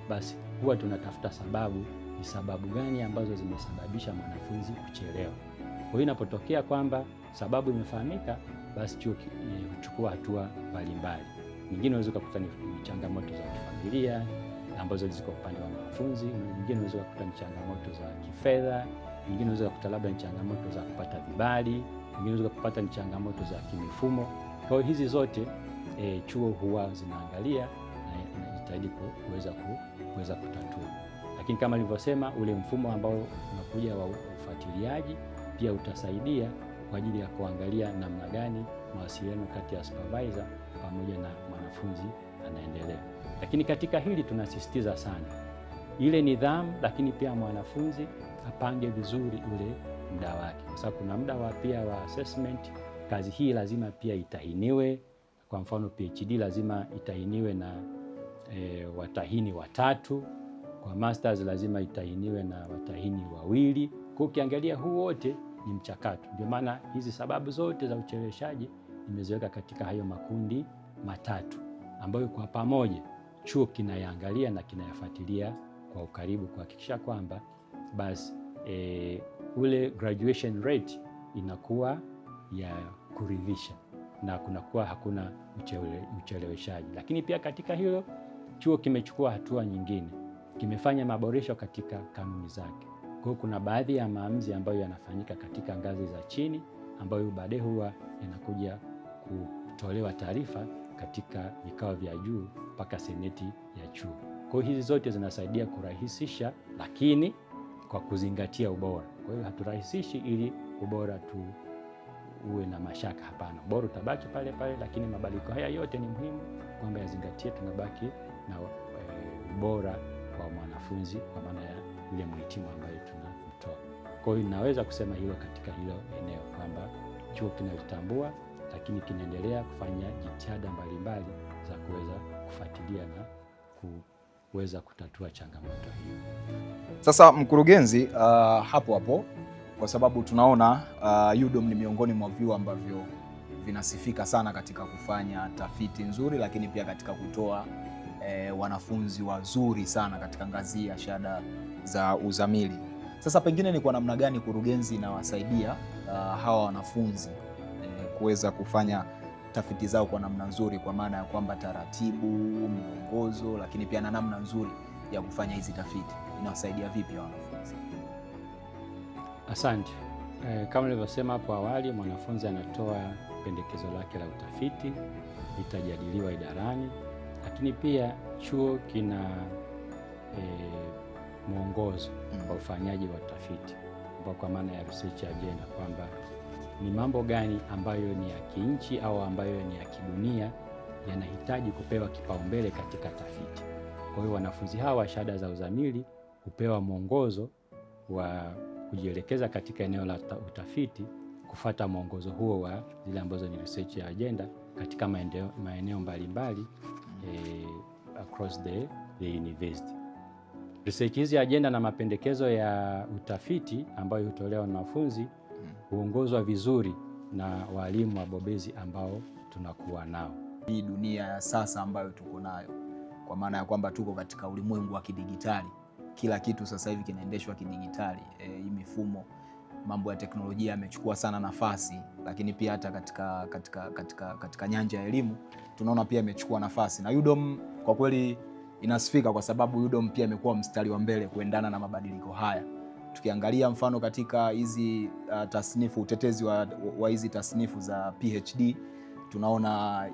basi huwa tunatafuta sababu, ni sababu gani ambazo zimesababisha mwanafunzi kuchelewa. Kwa hiyo inapotokea kwamba sababu imefahamika, basi chuo huchukua hatua mbalimbali. Nyingine unaweza kukuta ni changamoto za kifamilia ambazo ziko upande wa wanafunzi, nyingine unaweza kukuta ni changamoto za kifedha, nyingine unaweza kukuta labda ni changamoto za kupata vibali, nyingine unaweza kupata ni changamoto za kimifumo. Kwa hiyo hizi zote chuo huwa zinaangalia na inajitahidi kuweza kutatua. lakini kama nilivyosema, ule mfumo ambao unakuja wa ufuatiliaji pia utasaidia kwa ajili ya kuangalia namna gani mawasiliano kati ya supervisor pamoja na mwanafunzi anaendelea. Lakini katika hili tunasisitiza sana ile nidhamu, lakini pia mwanafunzi apange vizuri ule muda wake, kwa sababu kuna muda pia wa assessment. Kazi hii lazima pia itahiniwe. Kwa mfano PhD lazima itahiniwe na watahini 3, kwa masters lazima itahiniwe na watahini 2. Kwa ukiangalia huu wote ni mchakato. Ndio maana hizi sababu zote za ucheleweshaji nimeziweka katika hayo makundi 3 ambayo kwa pamoja chuo kinayaangalia na kinayafuatilia kwa ukaribu kuhakikisha kwamba basi ule graduation rate inakuwa ya kuridhisha na kunakuwa hakuna ucheleweshaji. Lakini pia katika hilo chuo kimechukua hatua nyingine, kimefanya maboresho katika kanuni zake. Kwa hiyo kuna baadhi ya maamuzi ambayo yanafanyika katika ngazi za chini ambayo baadaye huwa yanakuja kutolewa taarifa katika vikao vya juu mpaka seneti ya chuo. Kwa hiyo hizi zote zinasaidia kurahisisha, lakini kwa kuzingatia ubora. Kwa hiyo haturahisishi ili ubora tu uwe na mashaka, hapana. Ubora utabaki pale pale, lakini mabadiliko haya yote ni muhimu kwamba yazingatie, tunabaki na ubora wa mwanafunzi kwa maana ya ile mhitimu ambaye tunamtoa. Kwa hiyo ninaweza kusema hilo katika hilo eneo kwamba chuo kinalitambua, lakini kinaendelea kufanya jitihada mbalimbali za kuweza kufuatilia na kuweza kutatua changamoto hiyo. Sasa mkurugenzi, hapo hapo kwa sababu tunaona UDOM ni miongoni mwa vyuo ambavyo vinasifika sana katika kufanya tafiti nzuri, lakini pia katika kutoa wanafunzi wazuri sana katika ngazi ya shahada za uzamili. Sasa pengine ni kwa namna gani kurugenzi inawasaidia hawa wanafunzi kuweza kufanya tafiti zao kwa namna nzuri, kwa maana ya kwamba taratibu, miongozo, lakini pia na namna nzuri ya kufanya hizi tafiti inawasaidia vipi wanafunzi? Asante. Kama nilivyosema hapo awali, mwanafunzi anatoa pendekezo lake la utafiti, litajadiliwa idarani, lakini pia chuo kina mwongozo wa ufanyaji wa utafiti ambao kwa maana ya research agenda, kwamba ni mambo gani ambayo ni ya kinchi au ambayo ni ya kidunia yanahitaji kupewa kipaumbele katika tafiti. Kwa hiyo wanafunzi hawa wa shahada za uzamili hupewa mwongozo wa kujielekeza katika eneo la utafiti, kufuata mwongozo huo wa zile ambazo ni research agenda katika maeneo mbalimbali across the university. Research hizi agenda na mapendekezo ya utafiti ambayo hutolewa na wanafunzi huongozwa vizuri na walimu wabobezi ambao tunakuwa nao. Hii dunia ya sasa ambayo tuko nayo, kwa maana ya kwamba tuko katika ulimwengu wa kidigitali, kila kitu sasa hivi kinaendeshwa kidigitali. Hii mifumo, mambo ya teknolojia yamechukua sana nafasi, lakini pia hata katika nyanja ya elimu tunaona pia imechukua nafasi, na UDOM kwa kweli inasifika kwa sababu UDOM pia imekuwa mstari wa mbele kuendana na mabadiliko haya. Tukiangalia mfano katika hizi tasnifu, utetezi wa hizi tasnifu za PhD, tunaona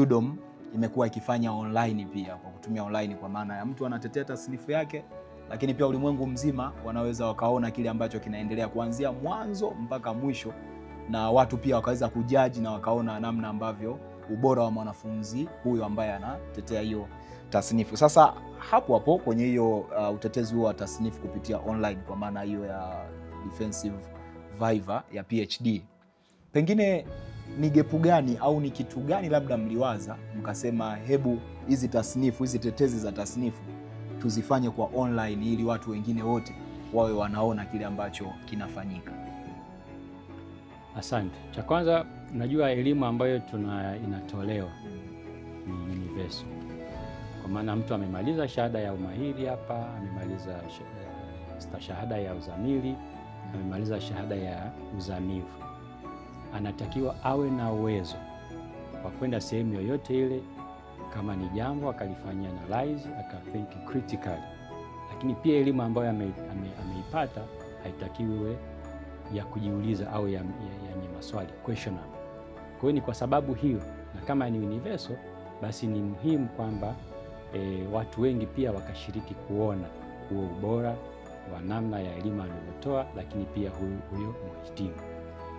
UDOM imekuwa ikifanya online pia, kwa kutumia online, kwa maana ya mtu anatetea tasnifu yake, lakini pia ulimwengu mzima wanaweza wakaona kile ambacho kinaendelea kuanzia mwanzo mpaka mwisho, na watu pia wakaweza kujaji na wakaona namna ambavyo ubora wa mwanafunzi huyo ambaye anatetea hiyo tasnifu. Sasa hapo hapo kwenye hiyo utetezi wa tasnifu kupitia online, kwa maana hiyo ya defensive viva ya PhD, pengine ni gepu gani au ni kitu gani labda mliwaza mkasema hebu hizi tasnifu, hizi tetezi za tasnifu tuzifanye kwa online ili watu wengine wote wawe wanaona kile ambacho kinafanyika? Asante. Cha kwanza, najua elimu ambayo inatolewa ni universal. Kwa maana mtu amemaliza shahada ya umahiri hapa, amemaliza shahada ya uzamili, amemaliza shahada ya uzamivu, anatakiwa awe na uwezo wa kwenda sehemu yoyote ile, kama ni jambo akalifanyia analyze, akathink critically. Lakini pia elimu ambayo ameipata haitakiwi iwe ya kujiuliza au yenye maswali, questionable. Kwa hiyo ni kwa sababu hiyo, na kama ni universal, basi ni muhimu kwamba watu wengi pia wakashiriki kuona huo ubora wa namna ya elimu anayotoa, lakini pia huyo mhitimu.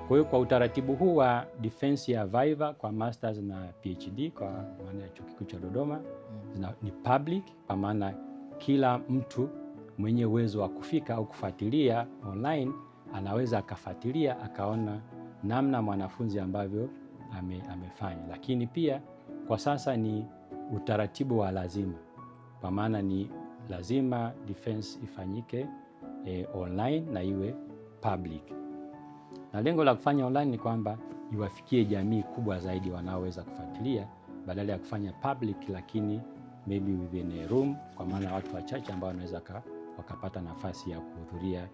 Kwa hiyo kwa utaratibu huu wa defense ya Viva kwa masters na PhD kwa maana ya Chuo Kikuu cha Dodoma ni public, kwa maana kila mtu mwenye uwezo wa kufika au kufuatilia online anaweza akafuatilia akaona namna mwanafunzi ambavyo amefanya. Lakini pia kwa sasa ni utaratibu wa lazima, kwa maana ni lazima defense ifanyike online na iwe public. Na lengo la kufanya online ni kwamba iwafikie jamii kubwa zaidi wanaoweza kufuatilia, badala ya kufanya public lakini maybe within a room, kwa maana watu wachache ambao wanaweza wakapata nafasi ya kuhudhuria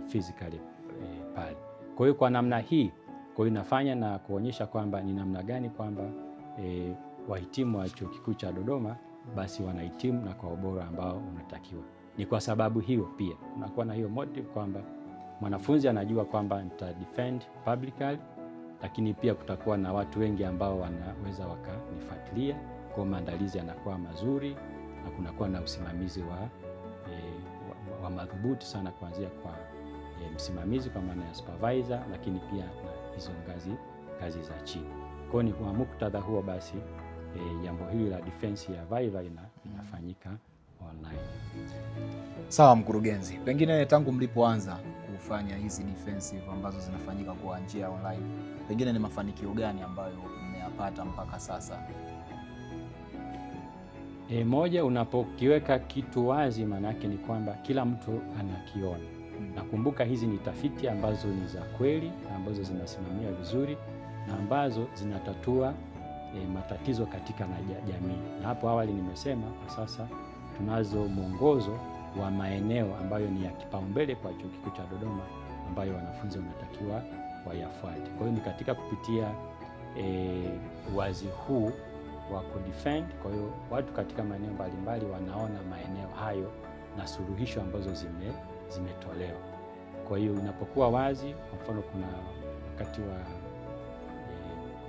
physically pale. Kwa hiyo kwa namna hii, kwa hiyo inafanya na kuonyesha kwamba ni namna gani kwamba wahitimu wa Chuo Kikuu cha Dodoma basi wanahitimu na kwa ubora ambao unatakiwa. Ni kwa sababu hiyo pia unakuwa na hiyo motive kwamba mwanafunzi anajua kwamba nita defend publicly, lakini pia kutakuwa na watu wengi ambao wanaweza wakanifuatilia, kwa maandalizi yanakuwa mazuri na kunakuwa na usimamizi wa madhubuti sana, kuanzia kwa msimamizi kwa maana ya supervisor, lakini pia na hizo ngazi za chini. Kwa ni kwa muktadha huo basi jambo hili la defense ya Viva inafanyika online. Sawa mkurugenzi, pengine tangu mlipoanza kufanya hizi defensive ambazo zinafanyika kwa njia online, pengine ni mafanikio gani ambayo mmeyapata mpaka sasa? Moja, unapokiweka kitu wazi maanake ni kwamba kila mtu anakiona. Nakumbuka hizi ni tafiti ambazo ni za kweli, ambazo zinasimamiwa vizuri na ambazo zinatatua matatizo katika jamii. Na hapo awali nimesema kwa sasa tunazo mwongozo wa maeneo ambayo ni ya kipaumbele kwa Chuo Kikuu cha Dodoma ambayo wanafunzi wanatakiwa wayafuate. Kwa hiyo ni katika kupitia wazi huu wa kudefend, kwa hiyo watu katika maeneo mbalimbali wanaona maeneo hayo na suluhisho ambazo zimetolewa. Kwa hiyo inapokuwa wazi, kwa mfano kuna wakati wa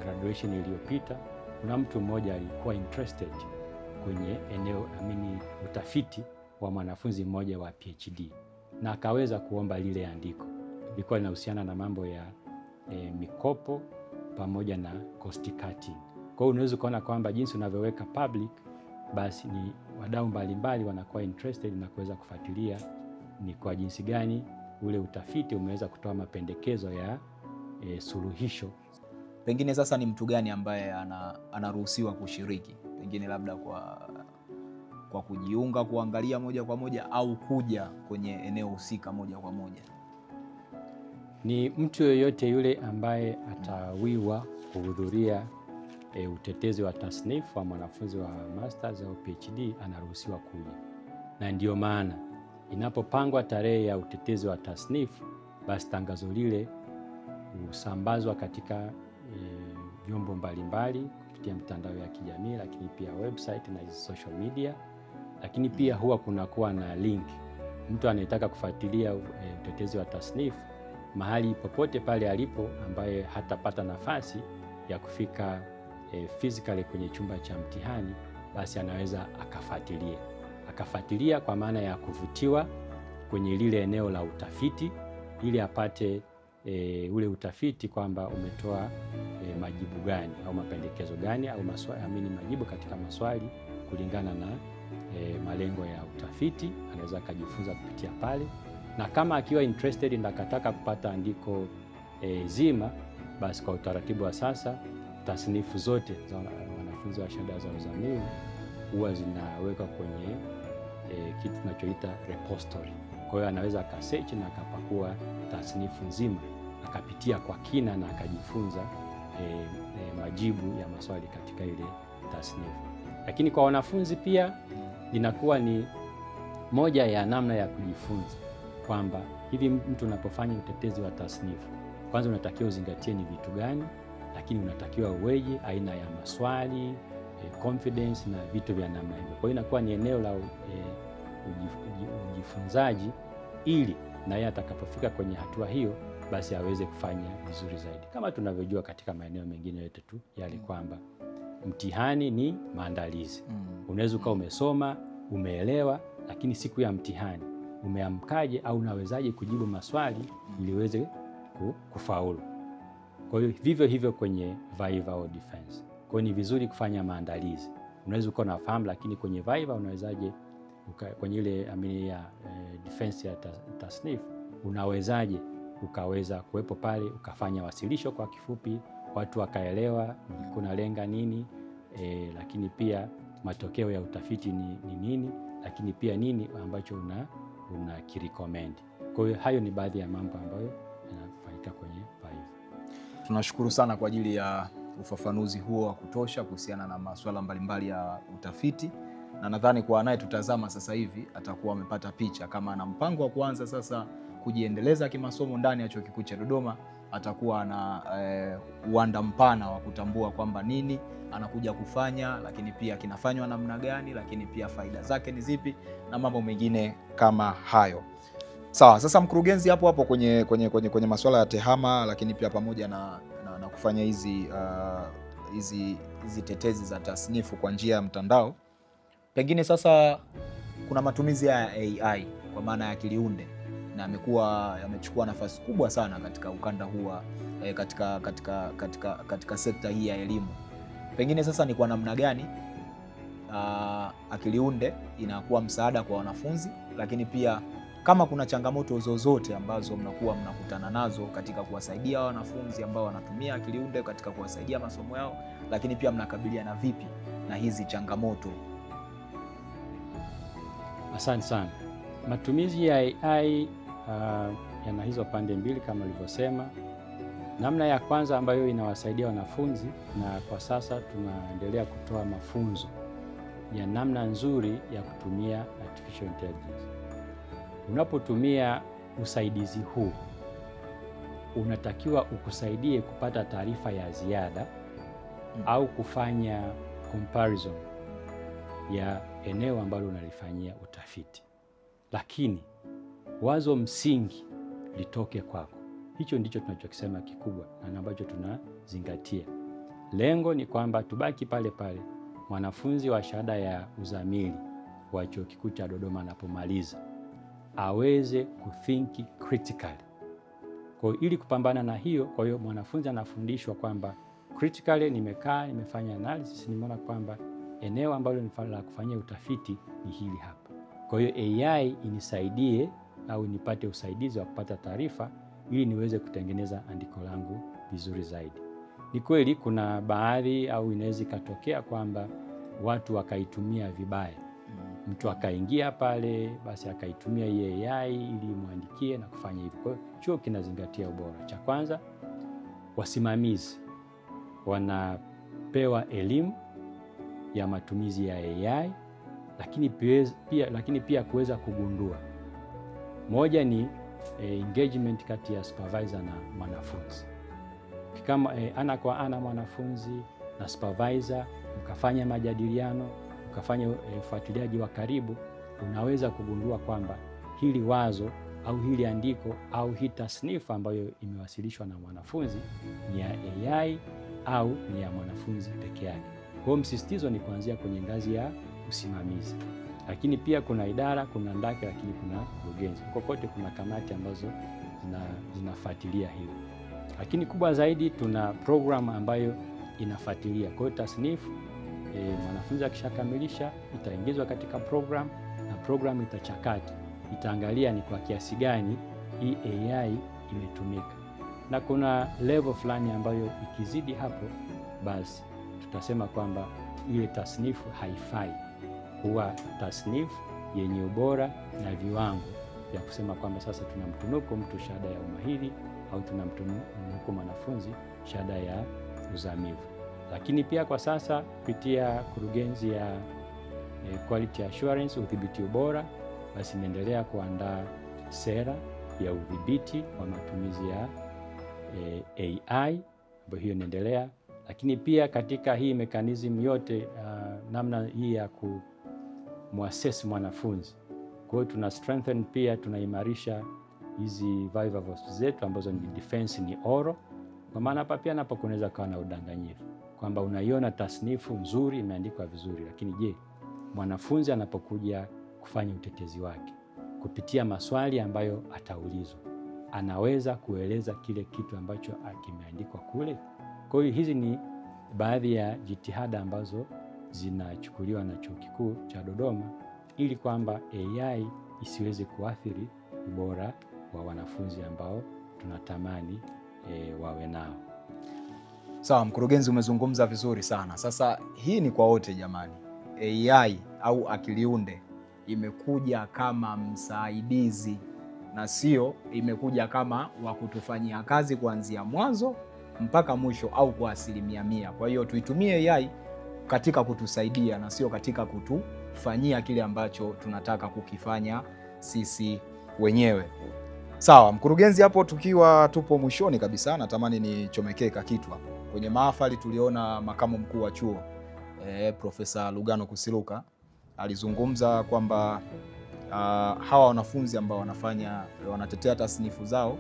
graduation iliyopita, kuna mtu mmoja alikuwa interested kwenye eneo utafiti wa mwanafunzi mmoja wa PhD na akaweza kuomba lile andiko. Ilikuwa linahusiana na mambo ya mikopo pamoja na cost cutting. Kwa hiyo unaweza kuona kwamba jinsi unavyoweka public, basi ni wadau mbalimbali wanakuwa interested na kuweza kufuatilia ni kwa jinsi gani ule utafiti umeweza kutoa mapendekezo ya suluhisho. Pengine sasa ni mtu gani ambaye anaruhusiwa kushiriki? Pengine labda kwa kujiunga kuangalia moja kwa moja au kuja kwenye eneo husika moja kwa moja? Ni mtu yoyote yule ambaye atawiwa kuhudhuria utetezi wa tasnifu wa mwanafunzi wa masters au PhD anaruhusiwa kuja. Na ndio maana inapopangwa tarehe ya utetezi wa tasnifu, basi tangazo lile husambazwa katika vyombo mbalimbali kupitia mitandao ya kijamii, lakini pia website na hizo social media. Lakini pia huwa kunakuwa na link, mtu anayetaka kufuatilia utetezi wa tasnifu mahali popote pale alipo, ambaye hatapata nafasi ya kufika physically kwenye chumba cha mtihani, basi anaweza akafuatilia kwa maana ya kuvutiwa kwenye lile eneo la utafiti, ili apate ule utafiti kwamba umetoa majibu gani au mapendekezo gani au majibu katika maswali kulingana na malengo ya utafiti. Anaweza akajifunza kupitia pale, na kama akiwa interested na akataka kupata andiko zima, basi kwa utaratibu wa sasa tasnifu zote za wanafunzi wa shahada za uzamili huwa zinawekwa kwenye kitu tunachoita repository. Kwa hiyo anaweza akasearch na akapakua tasnifu nzima, akapitia kwa kina na akajifunza majibu ya maswali katika ile tasnifu. Lakini kwa wanafunzi pia inakuwa ni moja ya namna ya kujifunza kwamba hivi mtu unapofanya utetezi wa tasnifu, kwanza unatakiwa uzingatie ni vitu gani, lakini unatakiwa uweje, aina ya maswali, confidence na vitu vya namna hiyo. Kwa hiyo inakuwa ni eneo la ujifunzaji, ili na yeye atakapofika kwenye hatua hiyo basi aweze kufanya vizuri zaidi. Kama tunavyojua katika maeneo mengine yote tu yale kwamba mtihani ni maandalizi. Unaweza ukawa umesoma umeelewa, lakini siku ya mtihani umeamkaje au unawezaje kujibu maswali ili uweze kufaulu. Kwa hiyo vivyo hivyo kwenye Viva au defense. Kwa hiyo ni vizuri kufanya maandalizi. Unaweza ukawa unafahamu, lakini kwenye Viva unawezaje, kwenye ile defense ya tasnifu unawezaje ukaweza kuwepo pale ukafanya wasilisho kwa kifupi, watu wakaelewa kuna lenga nini, lakini pia matokeo ya utafiti ni nini, lakini pia nini ambacho una kirecommend. Kwa hiyo hayo ni baadhi ya mambo ambayo yanafanyika kwenye Viva. Tunashukuru sana kwa ajili ya ufafanuzi huo wa kutosha kuhusiana na masuala mbalimbali ya utafiti, na nadhani kwa anayetutazama sasa hivi atakuwa amepata picha. Kama ana mpango wa kuanza sasa kujiendeleza kimasomo ndani ya Chuo Kikuu cha Dodoma, atakuwa na uwanda mpana wa kutambua kwamba nini anakuja kufanya, lakini pia kinafanywa namna gani, lakini pia faida zake ni zipi na mambo mengine kama hayo. Sawa, sasa mkurugenzi, hapo kwenye masuala ya tehama, lakini pia pamoja na kufanya hizi tetezi za tasnifu kwa njia ya mtandao, pengine sasa kuna matumizi ya AI kwa maana ya akili unde, na yamechukua nafasi kubwa sana katika ukanda huu katika sekta hii ya elimu. Pengine sasa ni kwa namna gani akili unde inakuwa msaada kwa wanafunzi, lakini pia kama kuna changamoto zozote ambazo mnakuwa mnakutana nazo katika kuwasaidia wanafunzi ambao wanatumia akili unde katika kuwasaidia masomo yao, lakini pia mnakabiliana vipi na hizi changamoto? Asante sana. Matumizi ya AI yana hizo pande mbili kama ulivyosema. Namna ya kwanza ambayo inawasaidia wanafunzi, na kwa sasa tunaendelea kutoa mafunzo ya namna nzuri ya kutumia artificial intelligence. Unapotumia usaidizi huu, unatakiwa ukusaidie kupata taarifa ya ziada au kufanya comparison ya eneo ambalo unalifanyia utafiti, lakini wazo msingi litoke kwako. Hicho ndicho tunachokisema kikubwa na ambacho tunazingatia. Lengo ni kwamba tubaki pale pale mwanafunzi wa shahada ya uzamili wa Chuo Kikuu cha Dodoma anapomaliza aweze kuthink critically. Kwa hiyo ili kupambana na hiyo, kwa hiyo mwanafunzi anafundishwa kwamba critically, nimekaa nimefanya analysis, nimeona kwamba eneo ambalo nifaa kufanyia utafiti ni hili hapa. Kwa hiyo AI inisaidie au nipate usaidizi wa kupata taarifa ili niweze kutengeneza andiko langu vizuri zaidi. Ni kweli kuna baadhi au inaweza ikatokea kwamba watu wakaitumia vibaya. Mtu akaingia pale basi akaitumia hii AI ili muandikie na kufanya hivyo. Kwa hiyo chuo kinazingatia ubora. Cha kwanza, wasimamizi wanapewa elimu ya matumizi ya AI, lakini pia kuweza kugundua. Moja ni engagement kati ya supervisor na mwanafunzi. Kama ana kwa ana mwanafunzi na supervisor, mkafanya majadiliano, ukafanya ufuatiliaji wa karibu, unaweza kugundua kwamba hili wazo au hili andiko au hii tasnifu ambayo imewasilishwa na mwanafunzi ni ya AI au ni ya mwanafunzi peke yake. Kwa hiyo msisitizo ni kuanzia kwenye ngazi ya usimamizi, lakini pia kuna idara, kuna ndaki, lakini kuna mkurugenzi. Kokote kuna kamati ambazo zinafuatilia hiyo. Lakini kubwa zaidi, tuna program ambayo inafuatilia. Kwa hiyo tasnifu mwanafunzi akishakamilisha itaingizwa katika program, na program itachakata, itaangalia ni kwa kiasi gani hii AI imetumika, na kuna level fulani ambayo ikizidi hapo basi tutasema kwamba ile tasnifu haifai kuwa tasnifu yenye ubora na viwango vya kusema kwamba sasa tunamtunuku mtu shahada ya umahiri au tunamtunuku mwanafunzi shahada ya uzamivu. Lakini pia kwa sasa kupitia kurugenzi ya quality assurance, udhibiti ubora, basi inaendelea kuandaa sera ya udhibiti wa matumizi ya AI, ambayo hiyo inaendelea. Lakini pia katika hii mekanizmu yote namna hii ya kumuassess mwanafunzi, kwa hiyo tuna strengthen, pia tunaimarisha hizi viva voices zetu ambazo ni defense, ni oral. Kwa maana hapa pia napo kunaweza kuwa na udanganyifu kwamba unaiona tasnifu nzuri imeandikwa vizuri, lakini je, mwanafunzi anapokuja kufanya utetezi wake, kupitia maswali ambayo ataulizwa, anaweza kueleza kile kitu ambacho kimeandikwa kule. Kwa hiyo hizi ni baadhi ya jitihada ambazo zinachukuliwa na Chuo Kikuu cha Dodoma ili kwamba AI isiweze kuathiri ubora wa wanafunzi ambao tunatamani wawe nao. Sawa, mkurugenzi, umezungumza vizuri sana. Sasa hii ni kwa wote jamani. AI au akiliunde imekuja kama msaidizi na sio imekuja kama wa kutufanyia kazi kuanzia mwanzo mpaka mwisho au kwa 100%. Kwa hiyo tuitumie AI katika kutusaidia na sio katika kutufanyia kile ambacho tunataka kukifanya sisi wenyewe. Sawa, mkurugenzi, hapo tukiwa tupo mwishoni kabisa, natamani nichomekee kitu hapo. Kwenye mahafali tuliona makamu mkuu wa chuo Profesa Lugano Kusiluka alizungumza kwamba hawa wanafunzi ambao wanatetea tasnifu zao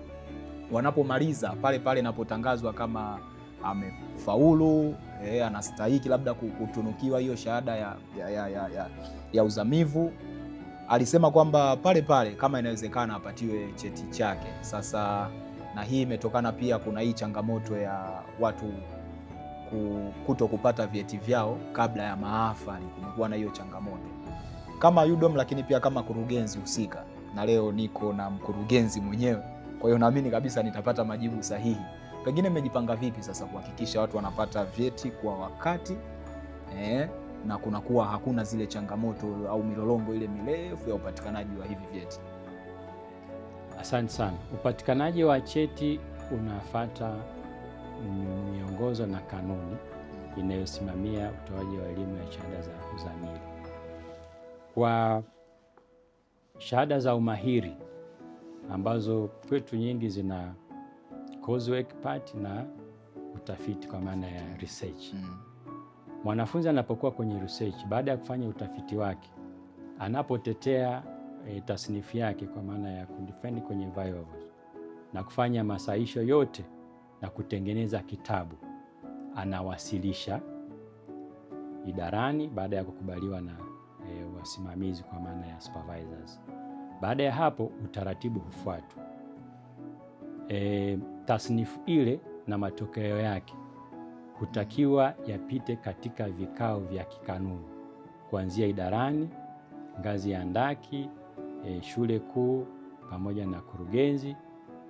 wanapomaliza pale inapotangazwa kama amefaulu, anastahili labda kutunukiwa hiyo shahada ya uzamivu, alisema kwamba pale kama inawezekana apatiwe cheti chake. Sasa na hii imetokana pia, kuna hii changamoto ya watu kuto kupata vyeti vyao kabla ya mahafali. Kumekuwa na hiyo changamoto kama UDOM, lakini pia kama kurugenzi husika, na leo niko na mkurugenzi mwenyewe, kwa hiyo naamini kabisa nitapata majibu sahihi. Pengine mmejipanga vipi sasa kuhakikisha watu wanapata vyeti kwa wakati na kunakuwa hakuna zile changamoto au milolongo ile mirefu ya upatikanaji wa hivi vyeti? Asante sana. Upatikanaji wa cheti unafuata miongozo na kanuni inayosimamia utoaji wa elimu ya shahada za uzamili. Kwa shahada za umahiri ambazo kwetu nyingi zina coursework part na utafiti kwa maana ya research. Mwanafunzi anapokuwa kwenye research, baada ya kufanya utafiti wake, anapotetea tasnifu yake kwa maana ya kudefend kwenye vivae na kufanya masahisho yote na kutengeneza kitabu, anawasilisha idarani baada ya kukubaliwa na wasimamizi kwa maana ya supervisors. Baada ya hapo utaratibu hufuatwa. Tasnifu ile na matokeo yake hutakiwa yapite katika vikao vya kikanuni kuanzia idarani, ngazi ya ndaki, shule kuu pamoja na kurugenzi,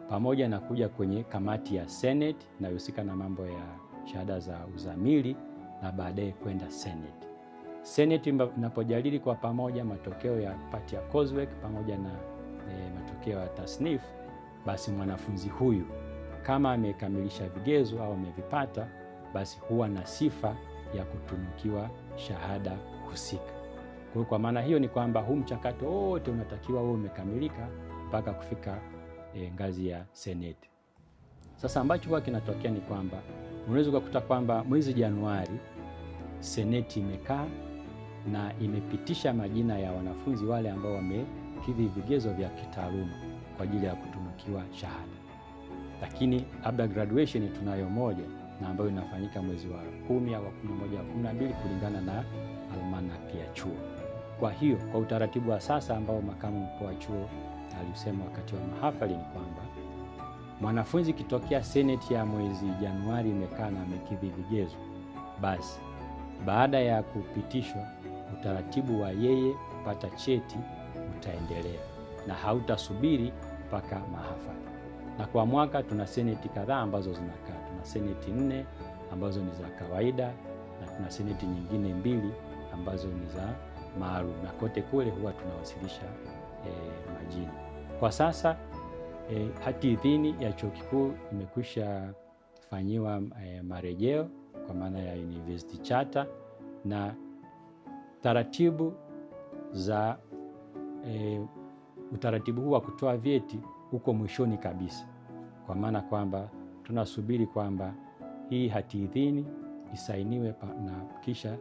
pamoja na kuja kwenye kamati ya Senate inayohusika na mambo ya shahada za uzamili na baadaye kwenda Senate. Senate inapojadili kwa pamoja matokeo ya pati ya coursework pamoja na matokeo ya tasnifu, basi mwanafunzi huyu kama amekamilisha vigezo au amevipata, basi huwa na sifa ya kutunukiwa shahada husika. Kwa maana hiyo ni kwamba huu mchakato wote unatakiwa uwe umekamilika mpaka kufika ngazi ya Senate. Sasa ambacho huwa kinatokea ni kwamba unaweza kukuta kwamba mwezi Januari Senate imekaa na imepitisha majina ya wanafunzi wale ambao wamekidhi vigezo vya kitaaluma kwa ajili ya kutunukiwa shahada, lakini labda graduation tunayo moja na ambayo inafanyika mwezi wa 10 au 11 au 12 kulingana na almanaki ya chuo. Kwa hiyo kwa utaratibu wa sasa ambao makamu mkuu wa chuo alisema wakati wa mahafali ni kwamba mwanafunzi kitokea Senate ya mwezi Januari imekaa na amekidhi vigezo, basi baada ya kupitishwa utaratibu wa yeye kupata cheti utaendelea na hautasubiri mpaka mahafali. Na kwa mwaka tuna seneti kadhaa ambazo zinakaa. Tuna seneti 4 ambazo ni za kawaida na tuna seneti nyingine 2 ambazo ni za maalum, na kote kule huwa tunawasilisha majina. Kwa sasa hati idhini ya chuo kikuu imekwisha fanyiwa marejeo kwa maana ya university charter, na taratibu za utaratibu huu wa kutoa vyeti uko mwishoni kabisa, kwa maana kwamba tunasubiri kwamba hii hati idhini isainiwe na kisha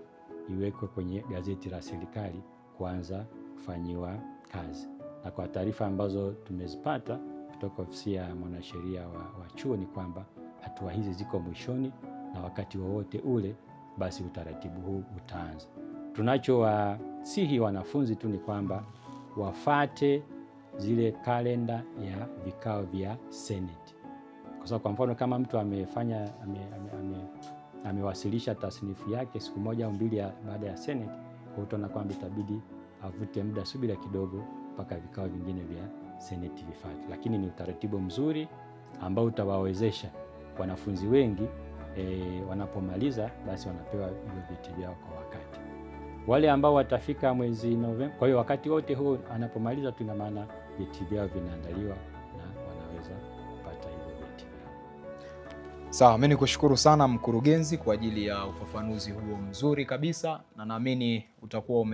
iwekwe kwenye gazeti la serikali kuanza kufanyiwa kazi. Na kwa taarifa ambazo tumezipata kutoka ofisi ya mwanasheria wa chuo ni kwamba hatua hizi ziko mwishoni na wakati wowote ule basi utaratibu huu utaanza. tunachowasihi wanafunzi tu ni kwamba wafate zile kalenda ya vikao vya Senate. Kwa sababu kwa mfano kama mtu amewasilisha tasnifu yake siku moja au mbili baada ya Senate, kwa utaona kwamba itabidi avute muda, subira kidogo mpaka vikao vingine vya Senate vifuate. Lakini ni utaratibu mzuri ambao utawawezesha wanafunzi wengi wanapomaliza basi wanapewa hivyo vyeti vyao kwa wakati. Wale ambao watafika mwezi Novemba, kwa hiyo wakati wote huo anapomaliza tu, ina maana vyeti vyao vinaandaliwa na wanaweza kupata hivyo vyeti vyao. Sawa, mimi nikushukuru sana mkurugenzi kwa ajili ya ufafanuzi huo mzuri kabisa, na naamini utakuwa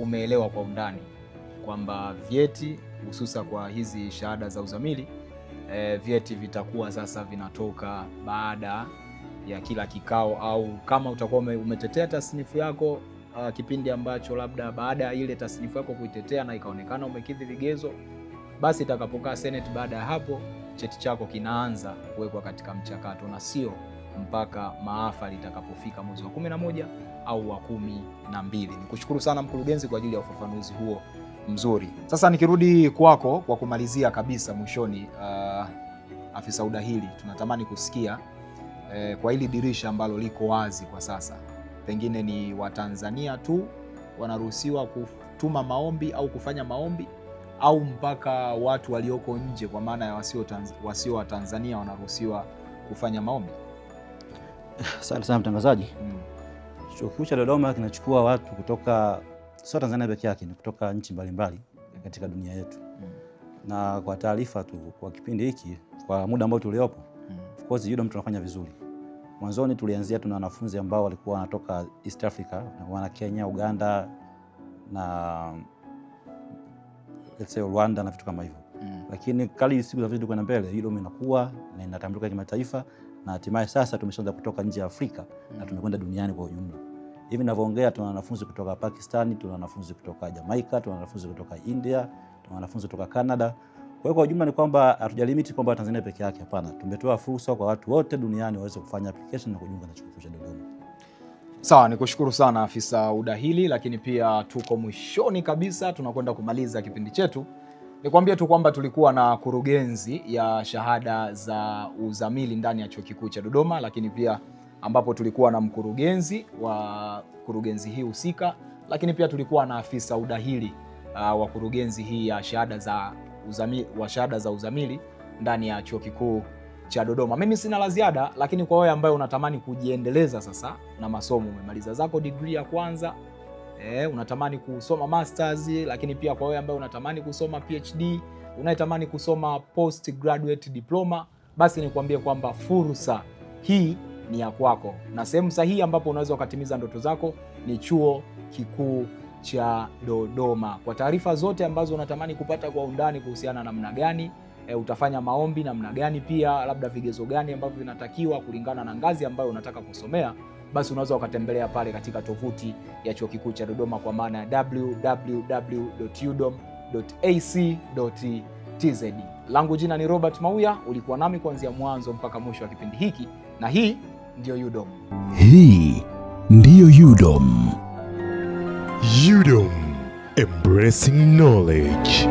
umeelewa kwa undani kwamba vyeti hususa kwa hizi shahada za uzamili vyeti vitakuwa sasa vinatoka baada ya kila kikao, au kama utakuwa umetetea tasnifu yako kipindi ambacho labda baada ya ile tasnifu yako kuitetea na ikaonekana umekidhi vigezo, basi itakapokaa Senate, baada ya hapo cheti chako kinaanza kuwekwa katika mchakato, na sio mpaka mahafali itakapofika mwezi wa 11 au wa 12. Nikushukuru sana mkurugenzi kwa ajili ya ufafanuzi huo mzuri. Sasa nikirudi kwako kwa kumalizia kabisa mwishoni, afisa udahili, tunatamani kusikia kwa hili dirisha ambalo liko wazi kwa sasa, pengine ni Watanzania tu wanaruhusiwa kutuma maombi au kufanya maombi, au mpaka watu walioko nje kwa maana ya wasio wa Tanzania wanaruhusiwa kufanya maombi? Asante sana mtangazaji. Chuo Kikuu cha Dodoma kinachukua watu kutoka, sio Tanzania peke yake, ni kutoka nchi mbalimbali katika dunia yetu. Na kwa taarifa tu, kwa kipindi hiki, kwa muda ambao tuliopo, of course UDOM tunafanya vizuri. Mwanzoni tulianzia tuna wanafunzi ambao walikuwa wanatoka East Africa, wana Kenya, Uganda na let's say Rwanda na vitu kama hivyo. Lakini kali siku zinazidi kwenda mbele, UDOM inakuwa na inatambulika kimataifa, na hatimaye sasa tumeshaanza kutoka nje ya Afrika na tumekwenda duniani kwa ujumla. Hivi ninavyoongea tuna wanafunzi kutoka Pakistan, tuna wanafunzi kutoka Jamaica, tuna wanafunzi kutoka India, tuna wanafunzi kutoka Canada. Kwa hiyo kwa ujumla ni kwamba hatujalimiti kwamba Tanzania peke yake, hapana. Tumetoa fursa kwa watu wote duniani waweze kufanya application na kujiunga na Chuo Kikuu cha Dodoma. Sawa, nikushukuru sana afisa udahili, lakini pia tuko mwishoni kabisa, tunakwenda kumaliza kipindi chetu. Nikwambia tu kwamba tulikuwa na kurugenzi ya shahada za uzamili ndani ya Chuo Kikuu cha Dodoma, lakini pia ambapo tulikuwa na mkurugenzi wa kurugenzi hii husika, lakini pia tulikuwa na afisa udahili wa kurugenzi hii ya shahada za uzamili ndani ya Chuo Kikuu cha Dodoma. Mimi sina la ziada, lakini kwa wewe ambaye unatamani kujiendeleza sasa na masomo, umemaliza zako degree ya kwanza, unatamani kusoma masters, lakini pia kwa wewe ambaye unatamani kusoma PhD, unayetamani kusoma postgraduate diploma, basi nikwambie kwamba fursa hii ni ya kwako, na sehemu sahihi ambapo unaweza ukatimiza ndoto zako ni Chuo Kikuu cha Dodoma. Kwa taarifa zote ambazo unatamani kupata kwa undani kuhusiana na namna gani utafanya maombi, namna gani pia labda vigezo gani ambavyo vinatakiwa kulingana na ngazi ambayo unataka kusomea, basi unaweza ukatembelea pale katika tovuti ya Chuo Kikuu cha Dodoma kwa maana ya www.udom.ac.tz. Langu jina ni Robert Mauya, ulikuwa nami kuanzia mwanzo mpaka mwisho wa kipindi hiki, na hii ndio UDOM. Hii ndiyo UDOM. UDOM, embracing knowledge.